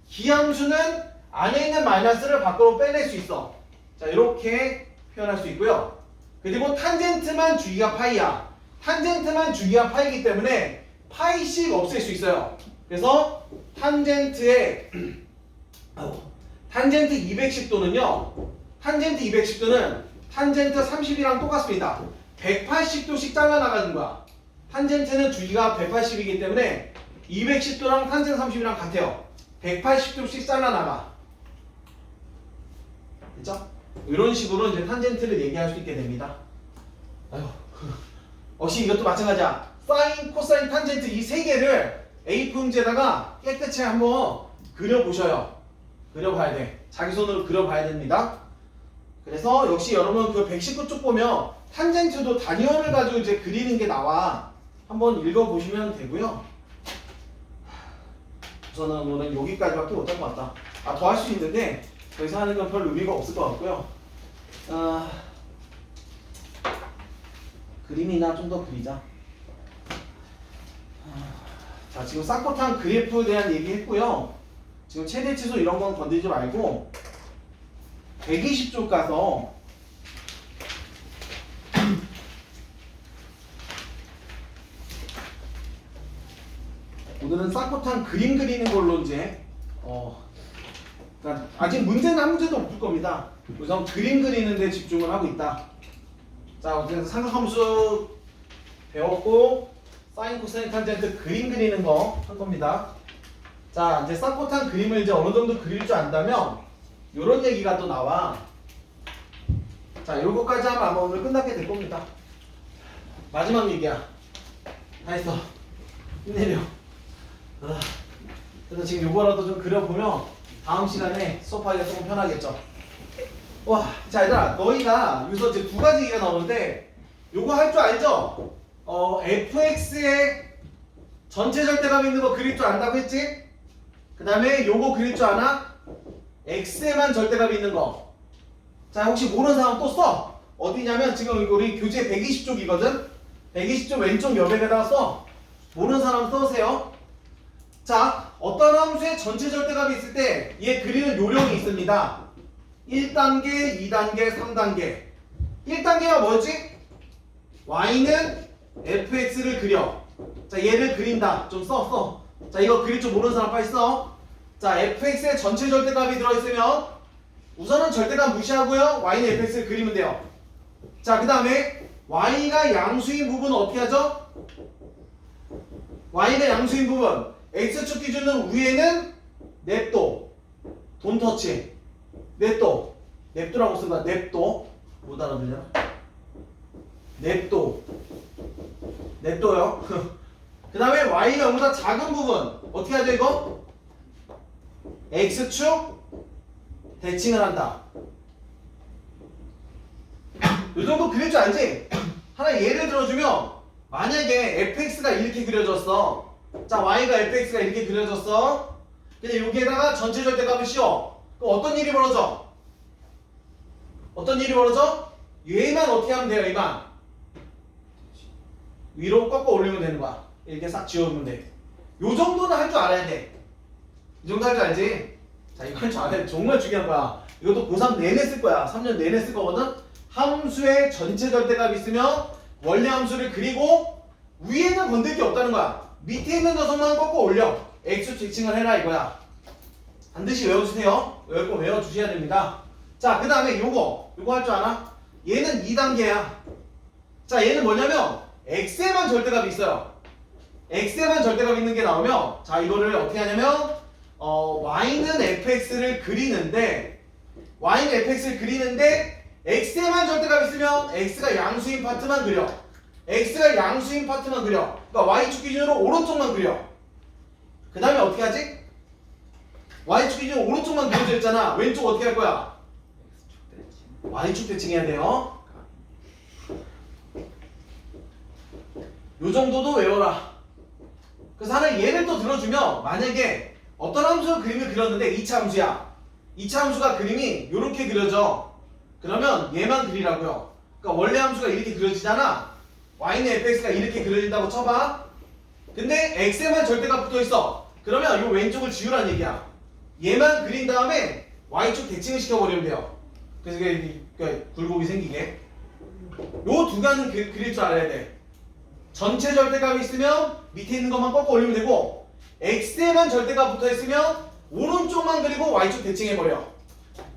기함수는 안에 있는 마이너스를 밖으로 빼낼 수 있어. 자, 이렇게 표현할 수 있고요. 그리고 탄젠트만 주기가 파이야. 탄젠트만 주기가 파이기 때문에 파이씩 없앨 수 있어요. 그래서 탄젠트의 탄젠트 210도는요. 탄젠트 210도는 탄젠트 30이랑 똑같습니다. 180도씩 잘라나가는 거야. 탄젠트는 주기가 180이기 때문에 210도랑 탄젠트 30이랑 같아요. 180도씩 잘라나가. 됐죠? 이런 식으로 이제 탄젠트를 얘기할 수 있게 됩니다. 아유, 역시 이것도 마찬가지야. 사인, 코사인, 탄젠트 이 세 개를 A4 용지에다가 깨끗이 한번 그려보셔요. 그려봐야 돼. 자기 손으로 그려봐야 됩니다. 그래서 역시 여러분 그 119쪽 보면 탄젠트도 단위원을 가지고 이제 그리는 게 나와. 한번 읽어보시면 되고요. 우선은 오늘 여기까지밖에 못할 것 같다. 더 할 수 있는데 더 이상 하는 건 별 의미가 없을 것 같고요. 그림이나 좀 더 그리자. 자, 지금 쌍코탄 그래프에 대한 얘기 했고요. 지금 최대치수 이런 건 건드리지 말고 120쪽 가서 오늘은 쌍코탄 그림 그리는 걸로 이제 그러니까 아직 문제는 한 문제도 없을 겁니다. 우선 그림 그리는 데 집중을 하고 있다. 자, 어쨌든 삼각함수 배웠고 사인, 코사인, 탄젠트 그림 그리는 거 한 겁니다. 자, 이제 쌍코탄 그림을 이제 어느 정도 그릴 줄 안다면 요런 얘기가 또 나와. 자, 요거까지 하면 아마 오늘 끝나게 될 겁니다. 마지막 얘기야. 다 했어. 힘내려. 그래서 지금 요거라도 좀 그려보면 다음 시간에 수업하기가 조금 편하겠죠. 와, 자, 얘들아, 너희가 여기서 이제 두 가지 얘기가 나오는데 요거 할 줄 알죠? fx에 전체 절대감 있는 거 그릴 줄 안다고 했지? 그 다음에 요거 그릴 줄 아나? x에만 절대감이 있는 거. 자, 혹시 모르는 사람 또 써. 어디냐면 지금 우리 교재 120쪽이거든? 120쪽 왼쪽 옆에다가 써. 모르는 사람 써세요. 자, 어떤 함수의 전체 절대감이 있을 때 얘 그리는 요령이 있습니다. 1단계, 2단계, 3단계. 1단계가 뭐지? y는 fx를 그려. 자, 얘를 그린다. 좀 써. 자, 이거 그릴 줄 모르는 사람 빨리 써. 자, fx에 전체 절대값이 들어있으면 우선은 절대값 무시하고요. y는 fx를 그리면 돼요. 자, 그 다음에 y가 양수인 부분은 어떻게 하죠? y가 양수인 부분 x축 기준은 위에는 냅도 돈터치 냅도라고 쓴 거야. 냅도 못 알아들려? 냅도요. 그 다음에 y가 0보다 작은 부분 어떻게 하죠 이거? x축 대칭을 한다. 이 정도 그릴 줄 알지? 하나 예를 들어주면 만약에 fx가 이렇게 그려졌어. 자, y가 fx가 이렇게 그려졌어. 근데 여기에다가 전체 절대값을 씌워. 그럼 어떤 일이 벌어져? 얘만 어떻게 하면 돼요? 얘만 위로 꺾어 올리면 되는 거야. 이렇게 싹 지워주면 돼. 요 정도는 할 줄 알아야 돼. 이 정도 할 줄 알지? 자, 이거 할 줄 알아야 돼. 정말 중요한 거야. 이것도 고3 내내 쓸 거야. 3년 내내 쓸 거거든? 함수의 전체 절대값이 있으면 원래 함수를 그리고 위에는 건들 게 없다는 거야. 밑에 있는 녀석만 꺾어 올려. x 대칭을 해라 이거야. 반드시 외워주세요. 외울 거 외워주셔야 됩니다. 자, 그 다음에 요거 할 줄 아나? 얘는 2단계야. 자, 얘는 뭐냐면 x에만 절대값이 있어요. x에만 절대값이 있는 게 나오면 자, 이거를 어떻게 하냐면 y는 fx를 그리는데 x에만 절대값이 있으면 x가 양수인 파트만 그려. x가 양수인 파트만 그려. 그러니까 y축 기준으로 오른쪽만 그려. 그 다음에 어떻게 하지? y축 기준으로 오른쪽만 그려져 있잖아. 왼쪽 어떻게 할 거야? y축 대칭해야 돼요. 요 정도도 외워라. 그래서 하나 예를 또 들어주면 만약에 어떤 함수 그림을 그렸는데 2차 함수야. 2차 함수가 그림이 이렇게 그려져. 그러면 얘만 그리라고요. 그러니까 원래 함수가 이렇게 그려지잖아. y는 fx가 이렇게 그려진다고 쳐봐. 근데 x에만 절대값 붙어있어. 그러면 이 왼쪽을 지우라는 얘기야. 얘만 그린 다음에 y축 대칭을 시켜버리면 돼요. 그래서 이게 굴곡이 생기게. 요 두 가지는 그릴 줄 알아야 돼. 전체 절대값이 있으면 밑에 있는 것만 꺾어 올리면 되고 x에만 절대값 붙어있으면 오른쪽만 그리고 y축 대칭해버려.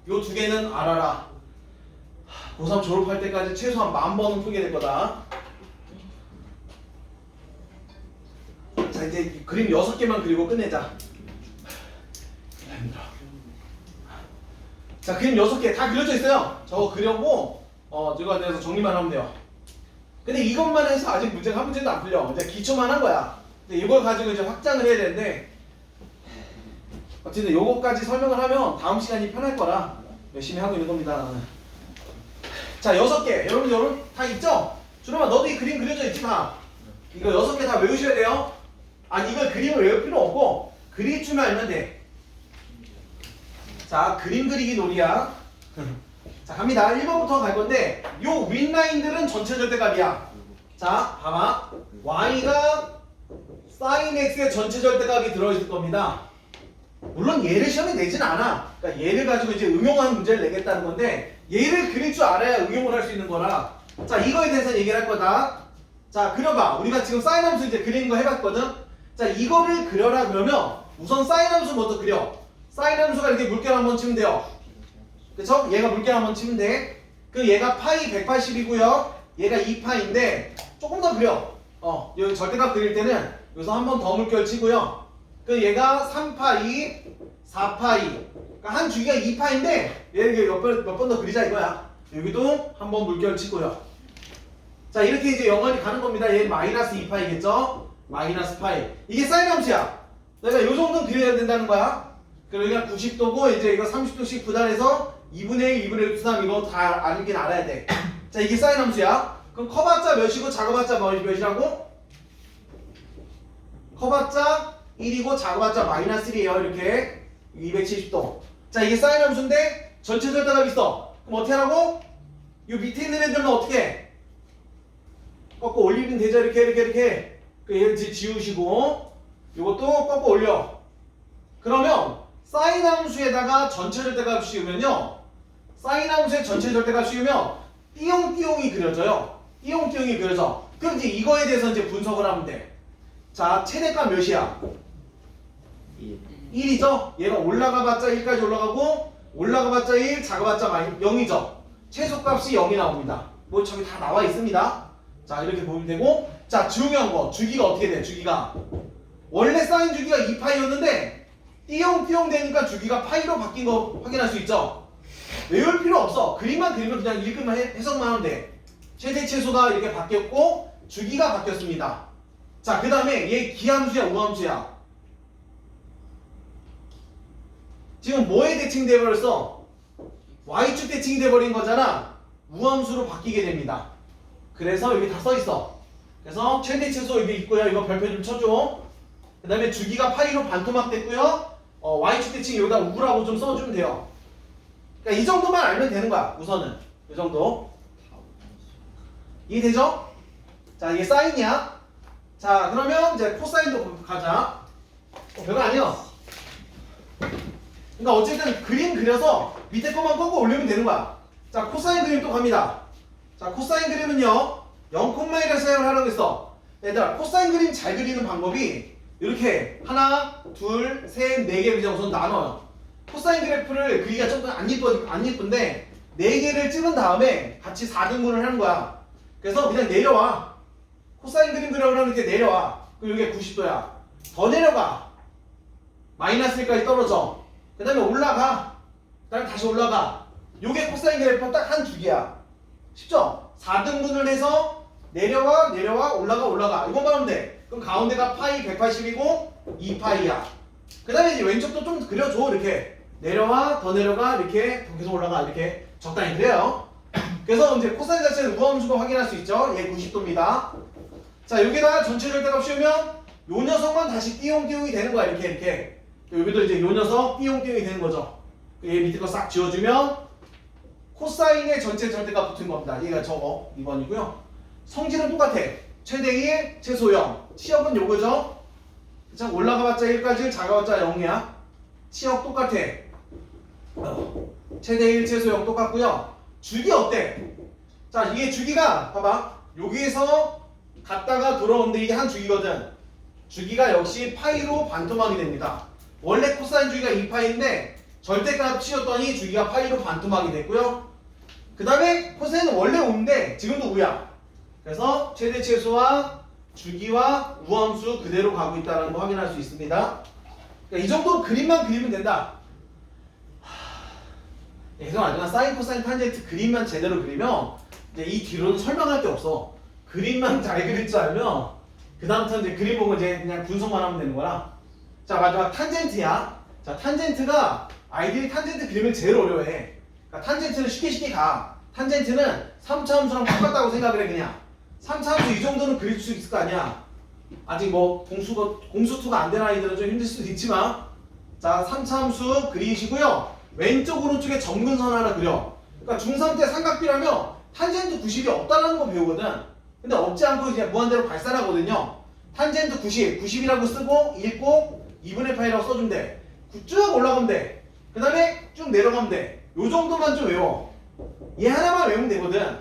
요 두 개는 알아라. 고3 졸업할 때까지 최소한 10,000번은 풀게 될 거다. 자, 이제 그림 6개만 그리고 끝내자. 힘들어. 자, 그림 6개 다 그려져 있어요. 저거 그려고 제가 대해서 정리만 하면 돼요. 근데 이것만 해서 아직 문제가 한 문제도 안 풀려. 이제 기초만 한 거야. 근데 이걸 가지고 이제 확장을 해야 되는데 어쨌든 요거까지 설명을 하면 다음 시간이 편할 거라 열심히 하고 있는 겁니다. 나는. 자, 6개. 여러분 다 있죠? 준호아, 너도 이 그림 그려져 있지 다. 이거 6개 다 외우셔야 돼요. 아니, 이걸 그림을 외울 필요 없고 그리기만 알면 돼. 자, 그림 그리기 놀이야. 자, 갑니다. 1번부터 갈 건데 요 윗라인들은 전체 절대값이야. 자, 봐봐. y가 sin x의 전체 절대값이 들어있을 겁니다. 물론 얘를 시험에 내진 않아. 그러니까 얘를 가지고 이제 응용하는 문제를 내겠다는 건데 얘를 그릴 줄 알아야 응용을 할 수 있는 거라. 자, 이거에 대해서 얘기를 할 거다. 자, 그려봐. 우리가 지금 사인 함수 이제 그리는 거 해봤거든. 자, 이거를 그려라 그러면 우선 사인 함수 먼저 그려. 사인 함수가 이렇게 물결 한번 치면 돼요. 그쵸? 얘가 물결 한번 치면 돼. 그 얘가 파이 180이고요. 얘가 2파인데 조금 더 그려. 여기 절대값 그릴 때는 여기서 한 번 더 물결 치고요. 그 얘가 3파이, 4파이. 그러니까 한 주기가 2파인데 얘 몇 번 더 그리자 이거야. 여기도 한 번 물결 치고요. 자, 이렇게 이제 영원히 가는 겁니다. 얘 마이너스 2파이겠죠? 마이너스 파이. 이게 사인 함수야. 내가 요 정도는 그려야 된다는 거야. 그러니까 90도고 이제 이거 30도씩 분할해서 2분의 1, 2분의 1, 3 이거 다 알긴 알아야 돼. 자, 이게 사인 함수야. 그럼 커봤자 몇이고 작아봤자 몇이라고? 커봤자 1이고 작아봤자 마이너스 1이에요. 이렇게 270도. 자, 이게 사인 함수인데 전체 절대값이 있어. 그럼 어떻게 하라고? 요 밑에 있는 애들만 어떻게 해? 꺾어 올리면 되죠. 이렇게. 그 얘를 지우시고 요것도 꺾어 올려. 그러면 사인 함수에다가 전체 절대값 씌우면요. 사인 함수에 전체 절대값 씌우면 띠용띠용이 그려져요. 띠용띠용이 그려져. 그럼 이제 이거에 대해서 이제 분석을 하면 돼. 자, 최대값 몇이야? 1이죠? 얘가 올라가봤자 1까지 올라가고 올라가봤자 1, 작아봤자 0이죠? 최소값이 0이 나옵니다. 뭐 저기 다 나와 있습니다. 자, 이렇게 보면 되고, 자, 중요한 거 주기가 어떻게 돼? 주기가 원래 사인 주기가 2파이였는데 띠용띠용 되니까 주기가 파이로 바뀐 거 확인할 수 있죠? 외울 필요 없어. 그림만 그리면 그냥 읽으면 해석만 하면 돼. 최대 최소가 이렇게 바뀌었고 주기가 바뀌었습니다. 자, 그 다음에 얘 기함수야 우함수야? 지금 뭐에 대칭돼 버렸어? y축 대칭이 돼 버린 거잖아. 우함수로 바뀌게 됩니다. 그래서 여기 다 써 있어. 그래서 최대 최소 여기 있고요. 이거 별표 좀 쳐줘. 그 다음에 주기가 파이로 반토막 됐고요. y축 대칭 여기다 우라고 좀 써주면 돼요. 그러니까 이 정도만 알면 되는 거야. 우선은 이 정도. 이해되죠? 자, 이게 사인이야. 자, 그러면 이제 코사인도 가자. 별거 아니야. 그러니까 어쨌든 그림 그려서 밑에 것만 꺾어 올리면 되는 거야. 자, 코사인 그림 또 갑니다. 자, 코사인 그림은요 0,1을 사용을 하라고 했어. 얘들아, 코사인 그림 잘 그리는 방법이 이렇게 하나, 둘, 셋, 네 개 그냥 우선 나눠요. 코사인 그래프를 그리기가 조금 안 이쁜데 네 개를 찍은 다음에 같이 4등분을 하는 거야. 그래서 그냥 내려와. 코사인 그림 그려보면 이렇게 내려와. 그럼 이게 90도야. 더 내려가. 마이너스 1까지 떨어져. 그 다음에 올라가. 그 다음에 다시 올라가. 요게 코사인 그래프 딱 한 주기야. 쉽죠? 4등분을 해서 내려와 올라가 이것만 하면 돼. 그럼 가운데가 파이 180이고 2파이야. 그 다음에 이제 왼쪽도 좀 그려줘. 이렇게 내려와 더 내려가 이렇게 더 계속 올라가 이렇게 적당히 그래요. 그래서 이제 코사인 자체는 우함수가 확인할 수 있죠. 얘 90도입니다. 자, 여기다가 전체 절대값 씌우면 요 녀석만 다시 띠용띠용이 되는 거야. 이렇게 여기도 이제 요 녀석 띠용띠용이 되는 거죠. 얘 밑에 거 싹 지워주면 코사인의 전체 절대값 붙은 겁니다. 얘가 저거 2번이고요. 성질은 똑같아. 최대 1, 최소 0. 치역은 요거죠. 자, 올라가봤자 1까지, 작아봤자 0이야. 치역 똑같아. 최대 1, 최소 0 똑같고요. 주기 어때? 자, 이게 주기가 봐봐. 여기에서 갔다가 돌아오는데 이게 한 주기거든. 주기가 역시 파이로 반토막이 됩니다. 원래 코사인 주기가 2파이인데 절대값 치웠더니 주기가 파이로 반토막이 됐고요. 그 다음에 코사인은 원래 우인데 지금도 우야. 그래서 최대 최소와 주기와 우함수 그대로 가고 있다는 거 확인할 수 있습니다. 그러니까 이 정도 그림만 그리면 된다. 예상 알지만 사인, 코사인, 탄젠트 그림만 제대로 그리면 이제 이 뒤로는 설명할 게 없어. 그림만 잘 그릴 줄 알면 그 다음부터 이제 그림 보고 이제 그냥 분석만 하면 되는 거라. 자, 마지막 탄젠트야. 자, 탄젠트가 아이들이 탄젠트 그림을 제일 어려워해. 그러니까 탄젠트는 쉽게 가. 탄젠트는 3차 함수랑 똑같다고 생각을 해. 그냥 3차 함수 이 정도는 그릴 수 있을 거 아니야. 아직 뭐 공수투가 안 된 아이들은 좀 힘들 수도 있지만, 자, 3차 함수 그리시고요. 왼쪽 오른쪽에 점근선 하나 그려. 그러니까 중3 때 삼각비라면 탄젠트 90이 없다는 거 배우거든. 근데 없지 않고 이제 무한대로 발산하거든요. 탄젠트 90이라고 쓰고 읽고 2분의 파이라고 써주면 돼. 쭉 올라가면 돼. 그 다음에 쭉 내려가면 돼. 요 정도만 좀 외워. 얘 하나만 외우면 되거든.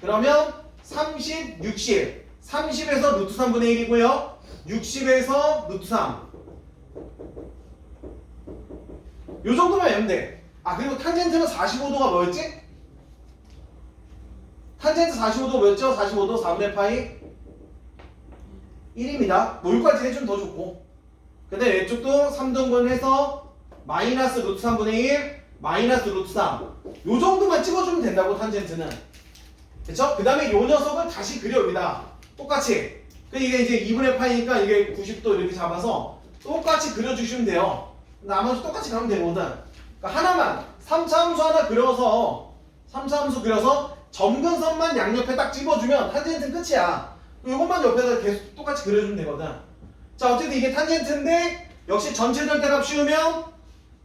그러면 30, 60. 30에서 루트 3분의 1이고요. 60에서 루트 3. 요 정도만 외우면 돼. 아, 그리고 탄젠트는 45도가 뭐였지? 탄젠트 45도 뭐였죠? 45도 4분의 파이 1입니다. 뭐 여기까지 해주면 더 좋고. 근데 왼쪽도 3등분 해서 마이너스 루트 3분의 1 마이너스 루트 3. 요 정도만 찍어주면 된다고 탄젠트는. 그쵸? 그 다음에 요 녀석을 다시 그려 여기다. 똑같이. 이게 이제 2분의 파이니까 이게 90도 이렇게 잡아서 똑같이 그려주시면 돼요. 나머지 똑같이 가면 되거든. 그러니까 하나만 3차 함수 하나 그려서 3차 함수 그려서 점근선만 양옆에 딱 집어주면 탄젠트는 끝이야. 이것만 옆에다 계속 똑같이 그려주면 되거든. 자, 어쨌든 이게 탄젠트인데 역시 전체 절대값 씌우면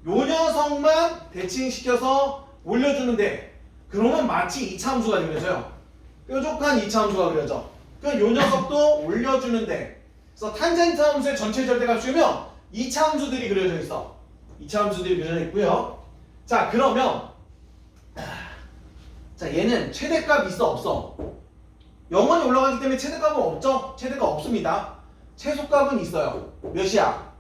요 녀석만 대칭시켜서 올려주는데 그러면 마치 2차 함수가 그려져요. 뾰족한 2차 함수가 그려져. 그럼 요 녀석도 올려주는데 그래서 탄젠트 함수의 전체 절대값 씌우면 2차 함수들이 그려져 있어. 2차 함수들이 그려져 있고요. 자, 그러면 자, 얘는 최대값 있어 없어? 영원히 올라가기 때문에 최대값은 없죠? 최대값 없습니다. 최소값은 있어요. 몇이야?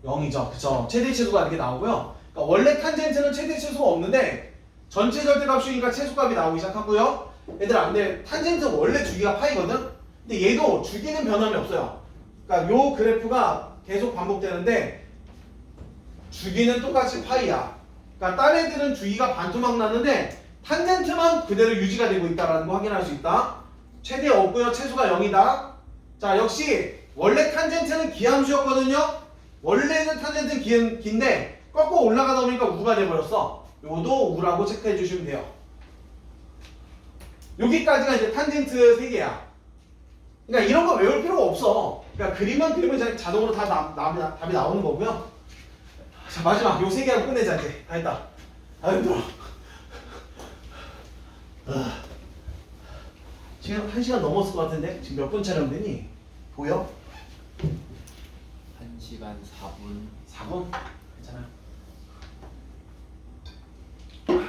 0이죠. 그쵸? 최대 최소가 이렇게 나오고요. 그러니까 원래 탄젠트는 최대 최소가 없는데 전체 절대값이니까 최소값이 나오기 시작하고요. 얘들아, 근데 탄젠트 원래 주기가 파이거든? 근데 얘도 주기는 변함이 없어요. 그러니까 요 그래프가 계속 반복되는데 주기는 똑같이 파이야. 그러니까 딴 애들은 주기가 반토막 났는데 탄젠트만 그대로 유지가 되고 있다는 거 확인할 수 있다. 최대 없고요. 최소가 0이다. 자, 역시 원래 탄젠트는 기함수였거든요. 원래는 탄젠트는 긴데 꺾고 올라가다 보니까 우가 돼버렸어. 요도 우라고 체크해 주시면 돼요. 여기까지가 이제 탄젠트 3개야. 그러니까 이런 거 외울 필요가 없어. 그러니까 그림만 그리면 자동으로 다 답이 나오는 거고요. 자, 마지막 요 3개 하고 끝내자 이제. 다 했다. 아유, 힘들어. 지금 1시간 넘었을 것 같은데 지금 몇 분 촬영되니? 보여? 1시간 4분. 4분? 괜찮아요.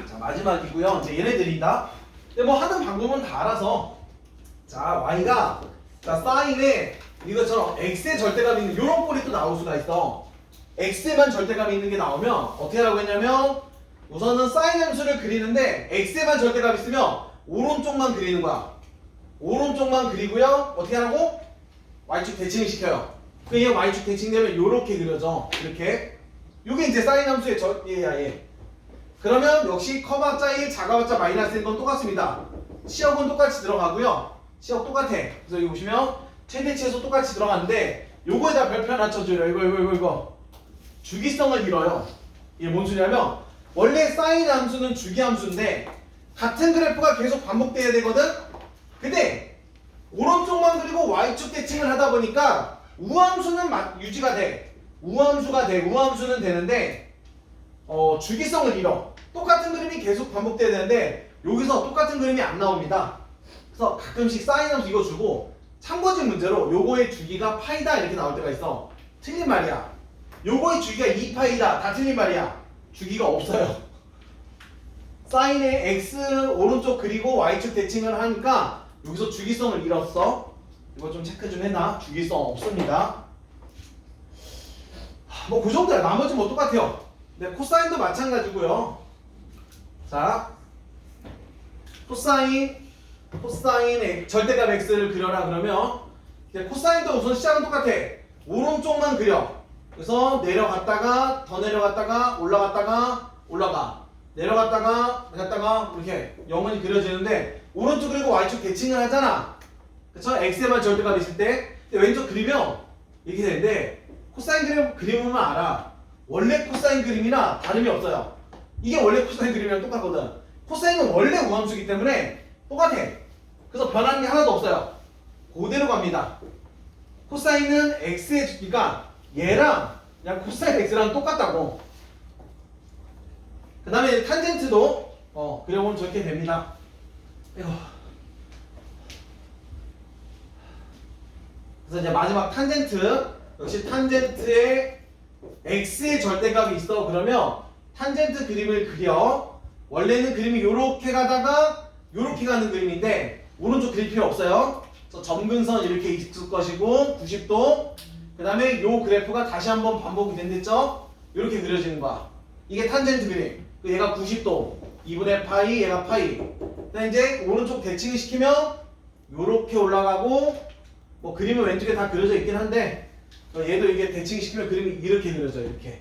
자, 마지막이고요. 이제 얘네들이다. 근데 뭐 하는 방법은 다 알아서. 자, y가 자 사인에 이것처럼 x의 절대감이 있는 이런 꼴이 또 나올 수가 있어. x에만 절대감이 있는 게 나오면 어떻게 하라고 했냐면 우선은 사인 함수를 그리는데 x에만 절대감이 있으면 오른쪽만 그리는 거야. 오른쪽만 그리고요. 어떻게 하라고? y축 대칭을 시켜요. 그냥 y축 대칭되면 이렇게 그려져. 이렇게. 이게 이제 사인 함수의 얘야 얘. 그러면 역시 커봤자 1, 작아봤자 마이너스 1건 똑같습니다. 시역은 똑같이 들어가고요. 시역 똑같아. 그래서 여기 보시면 최대 최소 똑같이 들어가는데 요거에다 별표 하나 쳐줘요. 이거 주기성을 잃어요. 이게 뭔 소리냐면 원래 사인 함수는 주기 함수인데 같은 그래프가 계속 반복돼야 되거든. 근데 오른쪽만 그리고 y축 대칭을 하다 보니까 우함수는 유지가 돼. 우함수가 돼. 우함수는 되는데 주기성을 잃어. 똑같은 그림이 계속 반복돼야 되는데 여기서 똑같은 그림이 안 나옵니다. 그래서 가끔씩 사인 함수 이거 주고 참고진 문제로 요거의 주기가 파이다 이렇게 나올 때가 있어. 틀린 말이야. 요거의 주기가 2파이다 다 틀린 말이야. 주기가 없어요. 사인에 x 오른쪽 그리고 y축 대칭을 하니까 여기서 주기성을 잃었어. 이거 좀 체크 좀 해놔. 주기성 없습니다. 뭐 그 정도야. 나머지 뭐 똑같아요. 네, 코사인도 마찬가지고요. 자, 코사인 절대값 x를 그려라 그러면 이제 코사인도 우선 시작은 똑같아. 오른쪽만 그려. 그래서 내려갔다가 더 내려갔다가 올라갔다가 올라가. 내려갔다가 갔다가 이렇게 영원히 그려지는데 오른쪽 그리고 y축 대칭을 하잖아. 그쵸? x에만 절대값 있을 때. 근데 왼쪽 그리면 이렇게 되는데 코사인 그림은 알아. 원래 코사인 그림이나 다름이 없어요. 이게 원래 코사인 그림이랑 똑같거든. 코사인은 원래 우함수이기 때문에 똑같아. 그래서 변하는 게 하나도 없어요. 그대로 갑니다. 코사인은 x의 주기가 얘랑 그냥 코사인 x랑 똑같다고. 그 다음에 탄젠트도 그려보면 저렇게 됩니다. 이거. 그래서 이제 마지막 탄젠트. 역시 탄젠트에 x의 절대값이 있어. 그러면 탄젠트 그림을 그려. 원래는 그림이 요렇게 가다가 요렇게 가는 그림인데 오른쪽 그릴 필요 없어요. 그래서 점근선 이렇게 있을 것이고 90도. 그 다음에 요 그래프가 다시 한번 반복이 된댔죠? 이렇게 그려지는 거야. 이게 탄젠트 그림. 얘가 90도, 2분의 파이, 얘가 파이. 그다음에 이제 오른쪽 대칭을 시키면 요렇게 올라가고 뭐 그림은 왼쪽에 다 그려져 있긴 한데 얘도 이게 대칭 시키면 그림이 이렇게 그려져요. 이렇게.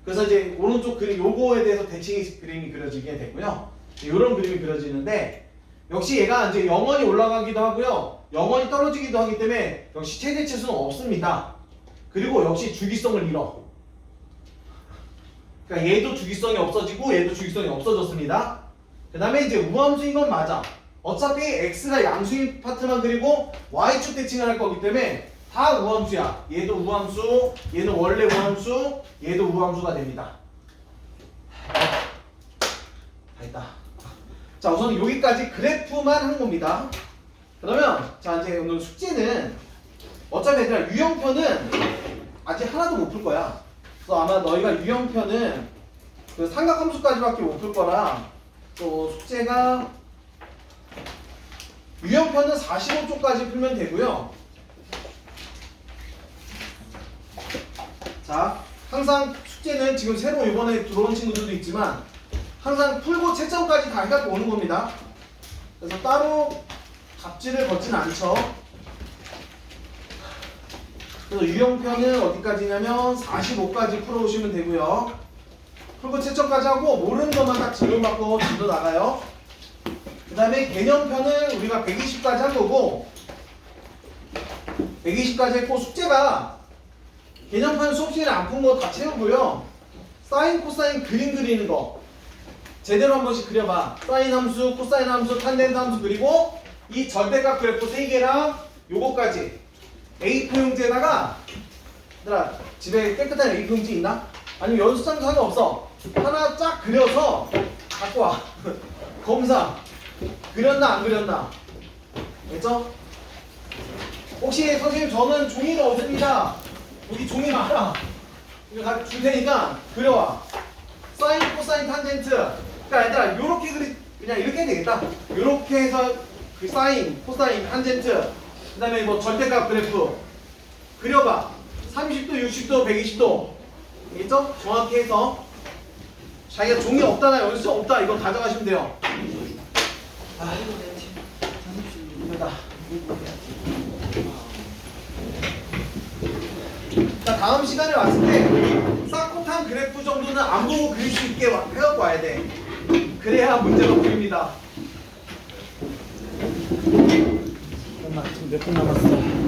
그래서 이제 오른쪽 그림 요거에 대해서 그림이 그려지게 되고요. 이런 그림이 그려지는데 역시 얘가 이제 영원히 올라가기도 하고요. 영원히 떨어지기도 하기 때문에 역시 최대 최소는 없습니다. 그리고 역시 주기성을 잃어. 그러니까 얘도 주기성이 없어지고 얘도 주기성이 없어졌습니다. 그 다음에 이제 우함수인 건 맞아. 어차피 x가 양수인 파트만 그리고 y축 대칭을 할 거기 때문에 다 우함수야. 얘도 우함수, 얘는 원래 우함수, 얘도 우함수가 됩니다. 다 있다. 자, 우선 여기까지 그래프만 한 겁니다. 그러면 자 이제 오늘 숙제는 어차피 얘들아 유형편은 아직 하나도 못 풀 거야. 그래서 아마 너희가 유형편은 그 삼각함수까지밖에 못 풀 거라 또 숙제가 유형편은 45쪽까지 풀면 되고요. 자, 항상 숙제는 지금 새로 이번에 들어온 친구들도 있지만 항상 풀고 채점까지 다 해갖고 오는 겁니다. 그래서 따로 갑질을 걷진 않죠. 그래서 유형편은 어디까지냐면 45까지 풀어오시면 되고요. 풀고 채점까지 하고 모르는 것만 딱 질문받고 지도 나가요. 그 다음에 개념편은 우리가 120까지 한 거고 120까지 했고 숙제가 개념편 수업 시간에 안 푼 거 다 채우고요. 사인, 코사인 그림 그리는 거 제대로 한 번씩 그려봐. 사인 함수, 코사인 함수, 탄젠트 함수 그리고 이 절대값 그래프 3개랑 요거까지 A4 용지에다가 얘들아 집에 깨끗한 A4 용지 있나? 아니면 연습장도 상관없어. 하나 쫙 그려서 갖고 와. 검사 그렸나 안 그렸나. 됐죠? 혹시 선생님 저는 종이가 없습니다. 여기 종이 많아. 이거 줄 테니까 그려와. 사인, 코사인, 탄젠트. 그러니까 얘들아 요렇게 그냥 그냥 이렇게 되겠다. 이렇게 해서 그 사인, 코사인, 탄젠트, 그 다음에 뭐 절대값 그래프 그려봐. 30도, 60도, 120도. 알겠죠? 정확히 해서 자기가 종이 없다나 연습 없다 이거 가져가시면 돼요. 아, 이거다. 자, 다음 시간에 왔을 때 사코탄 그래프 정도는 안 보고 그릴 수 있게 해갖고 와야 돼. 그래야 문제가 보입니다. 지금 몇 분 남았어?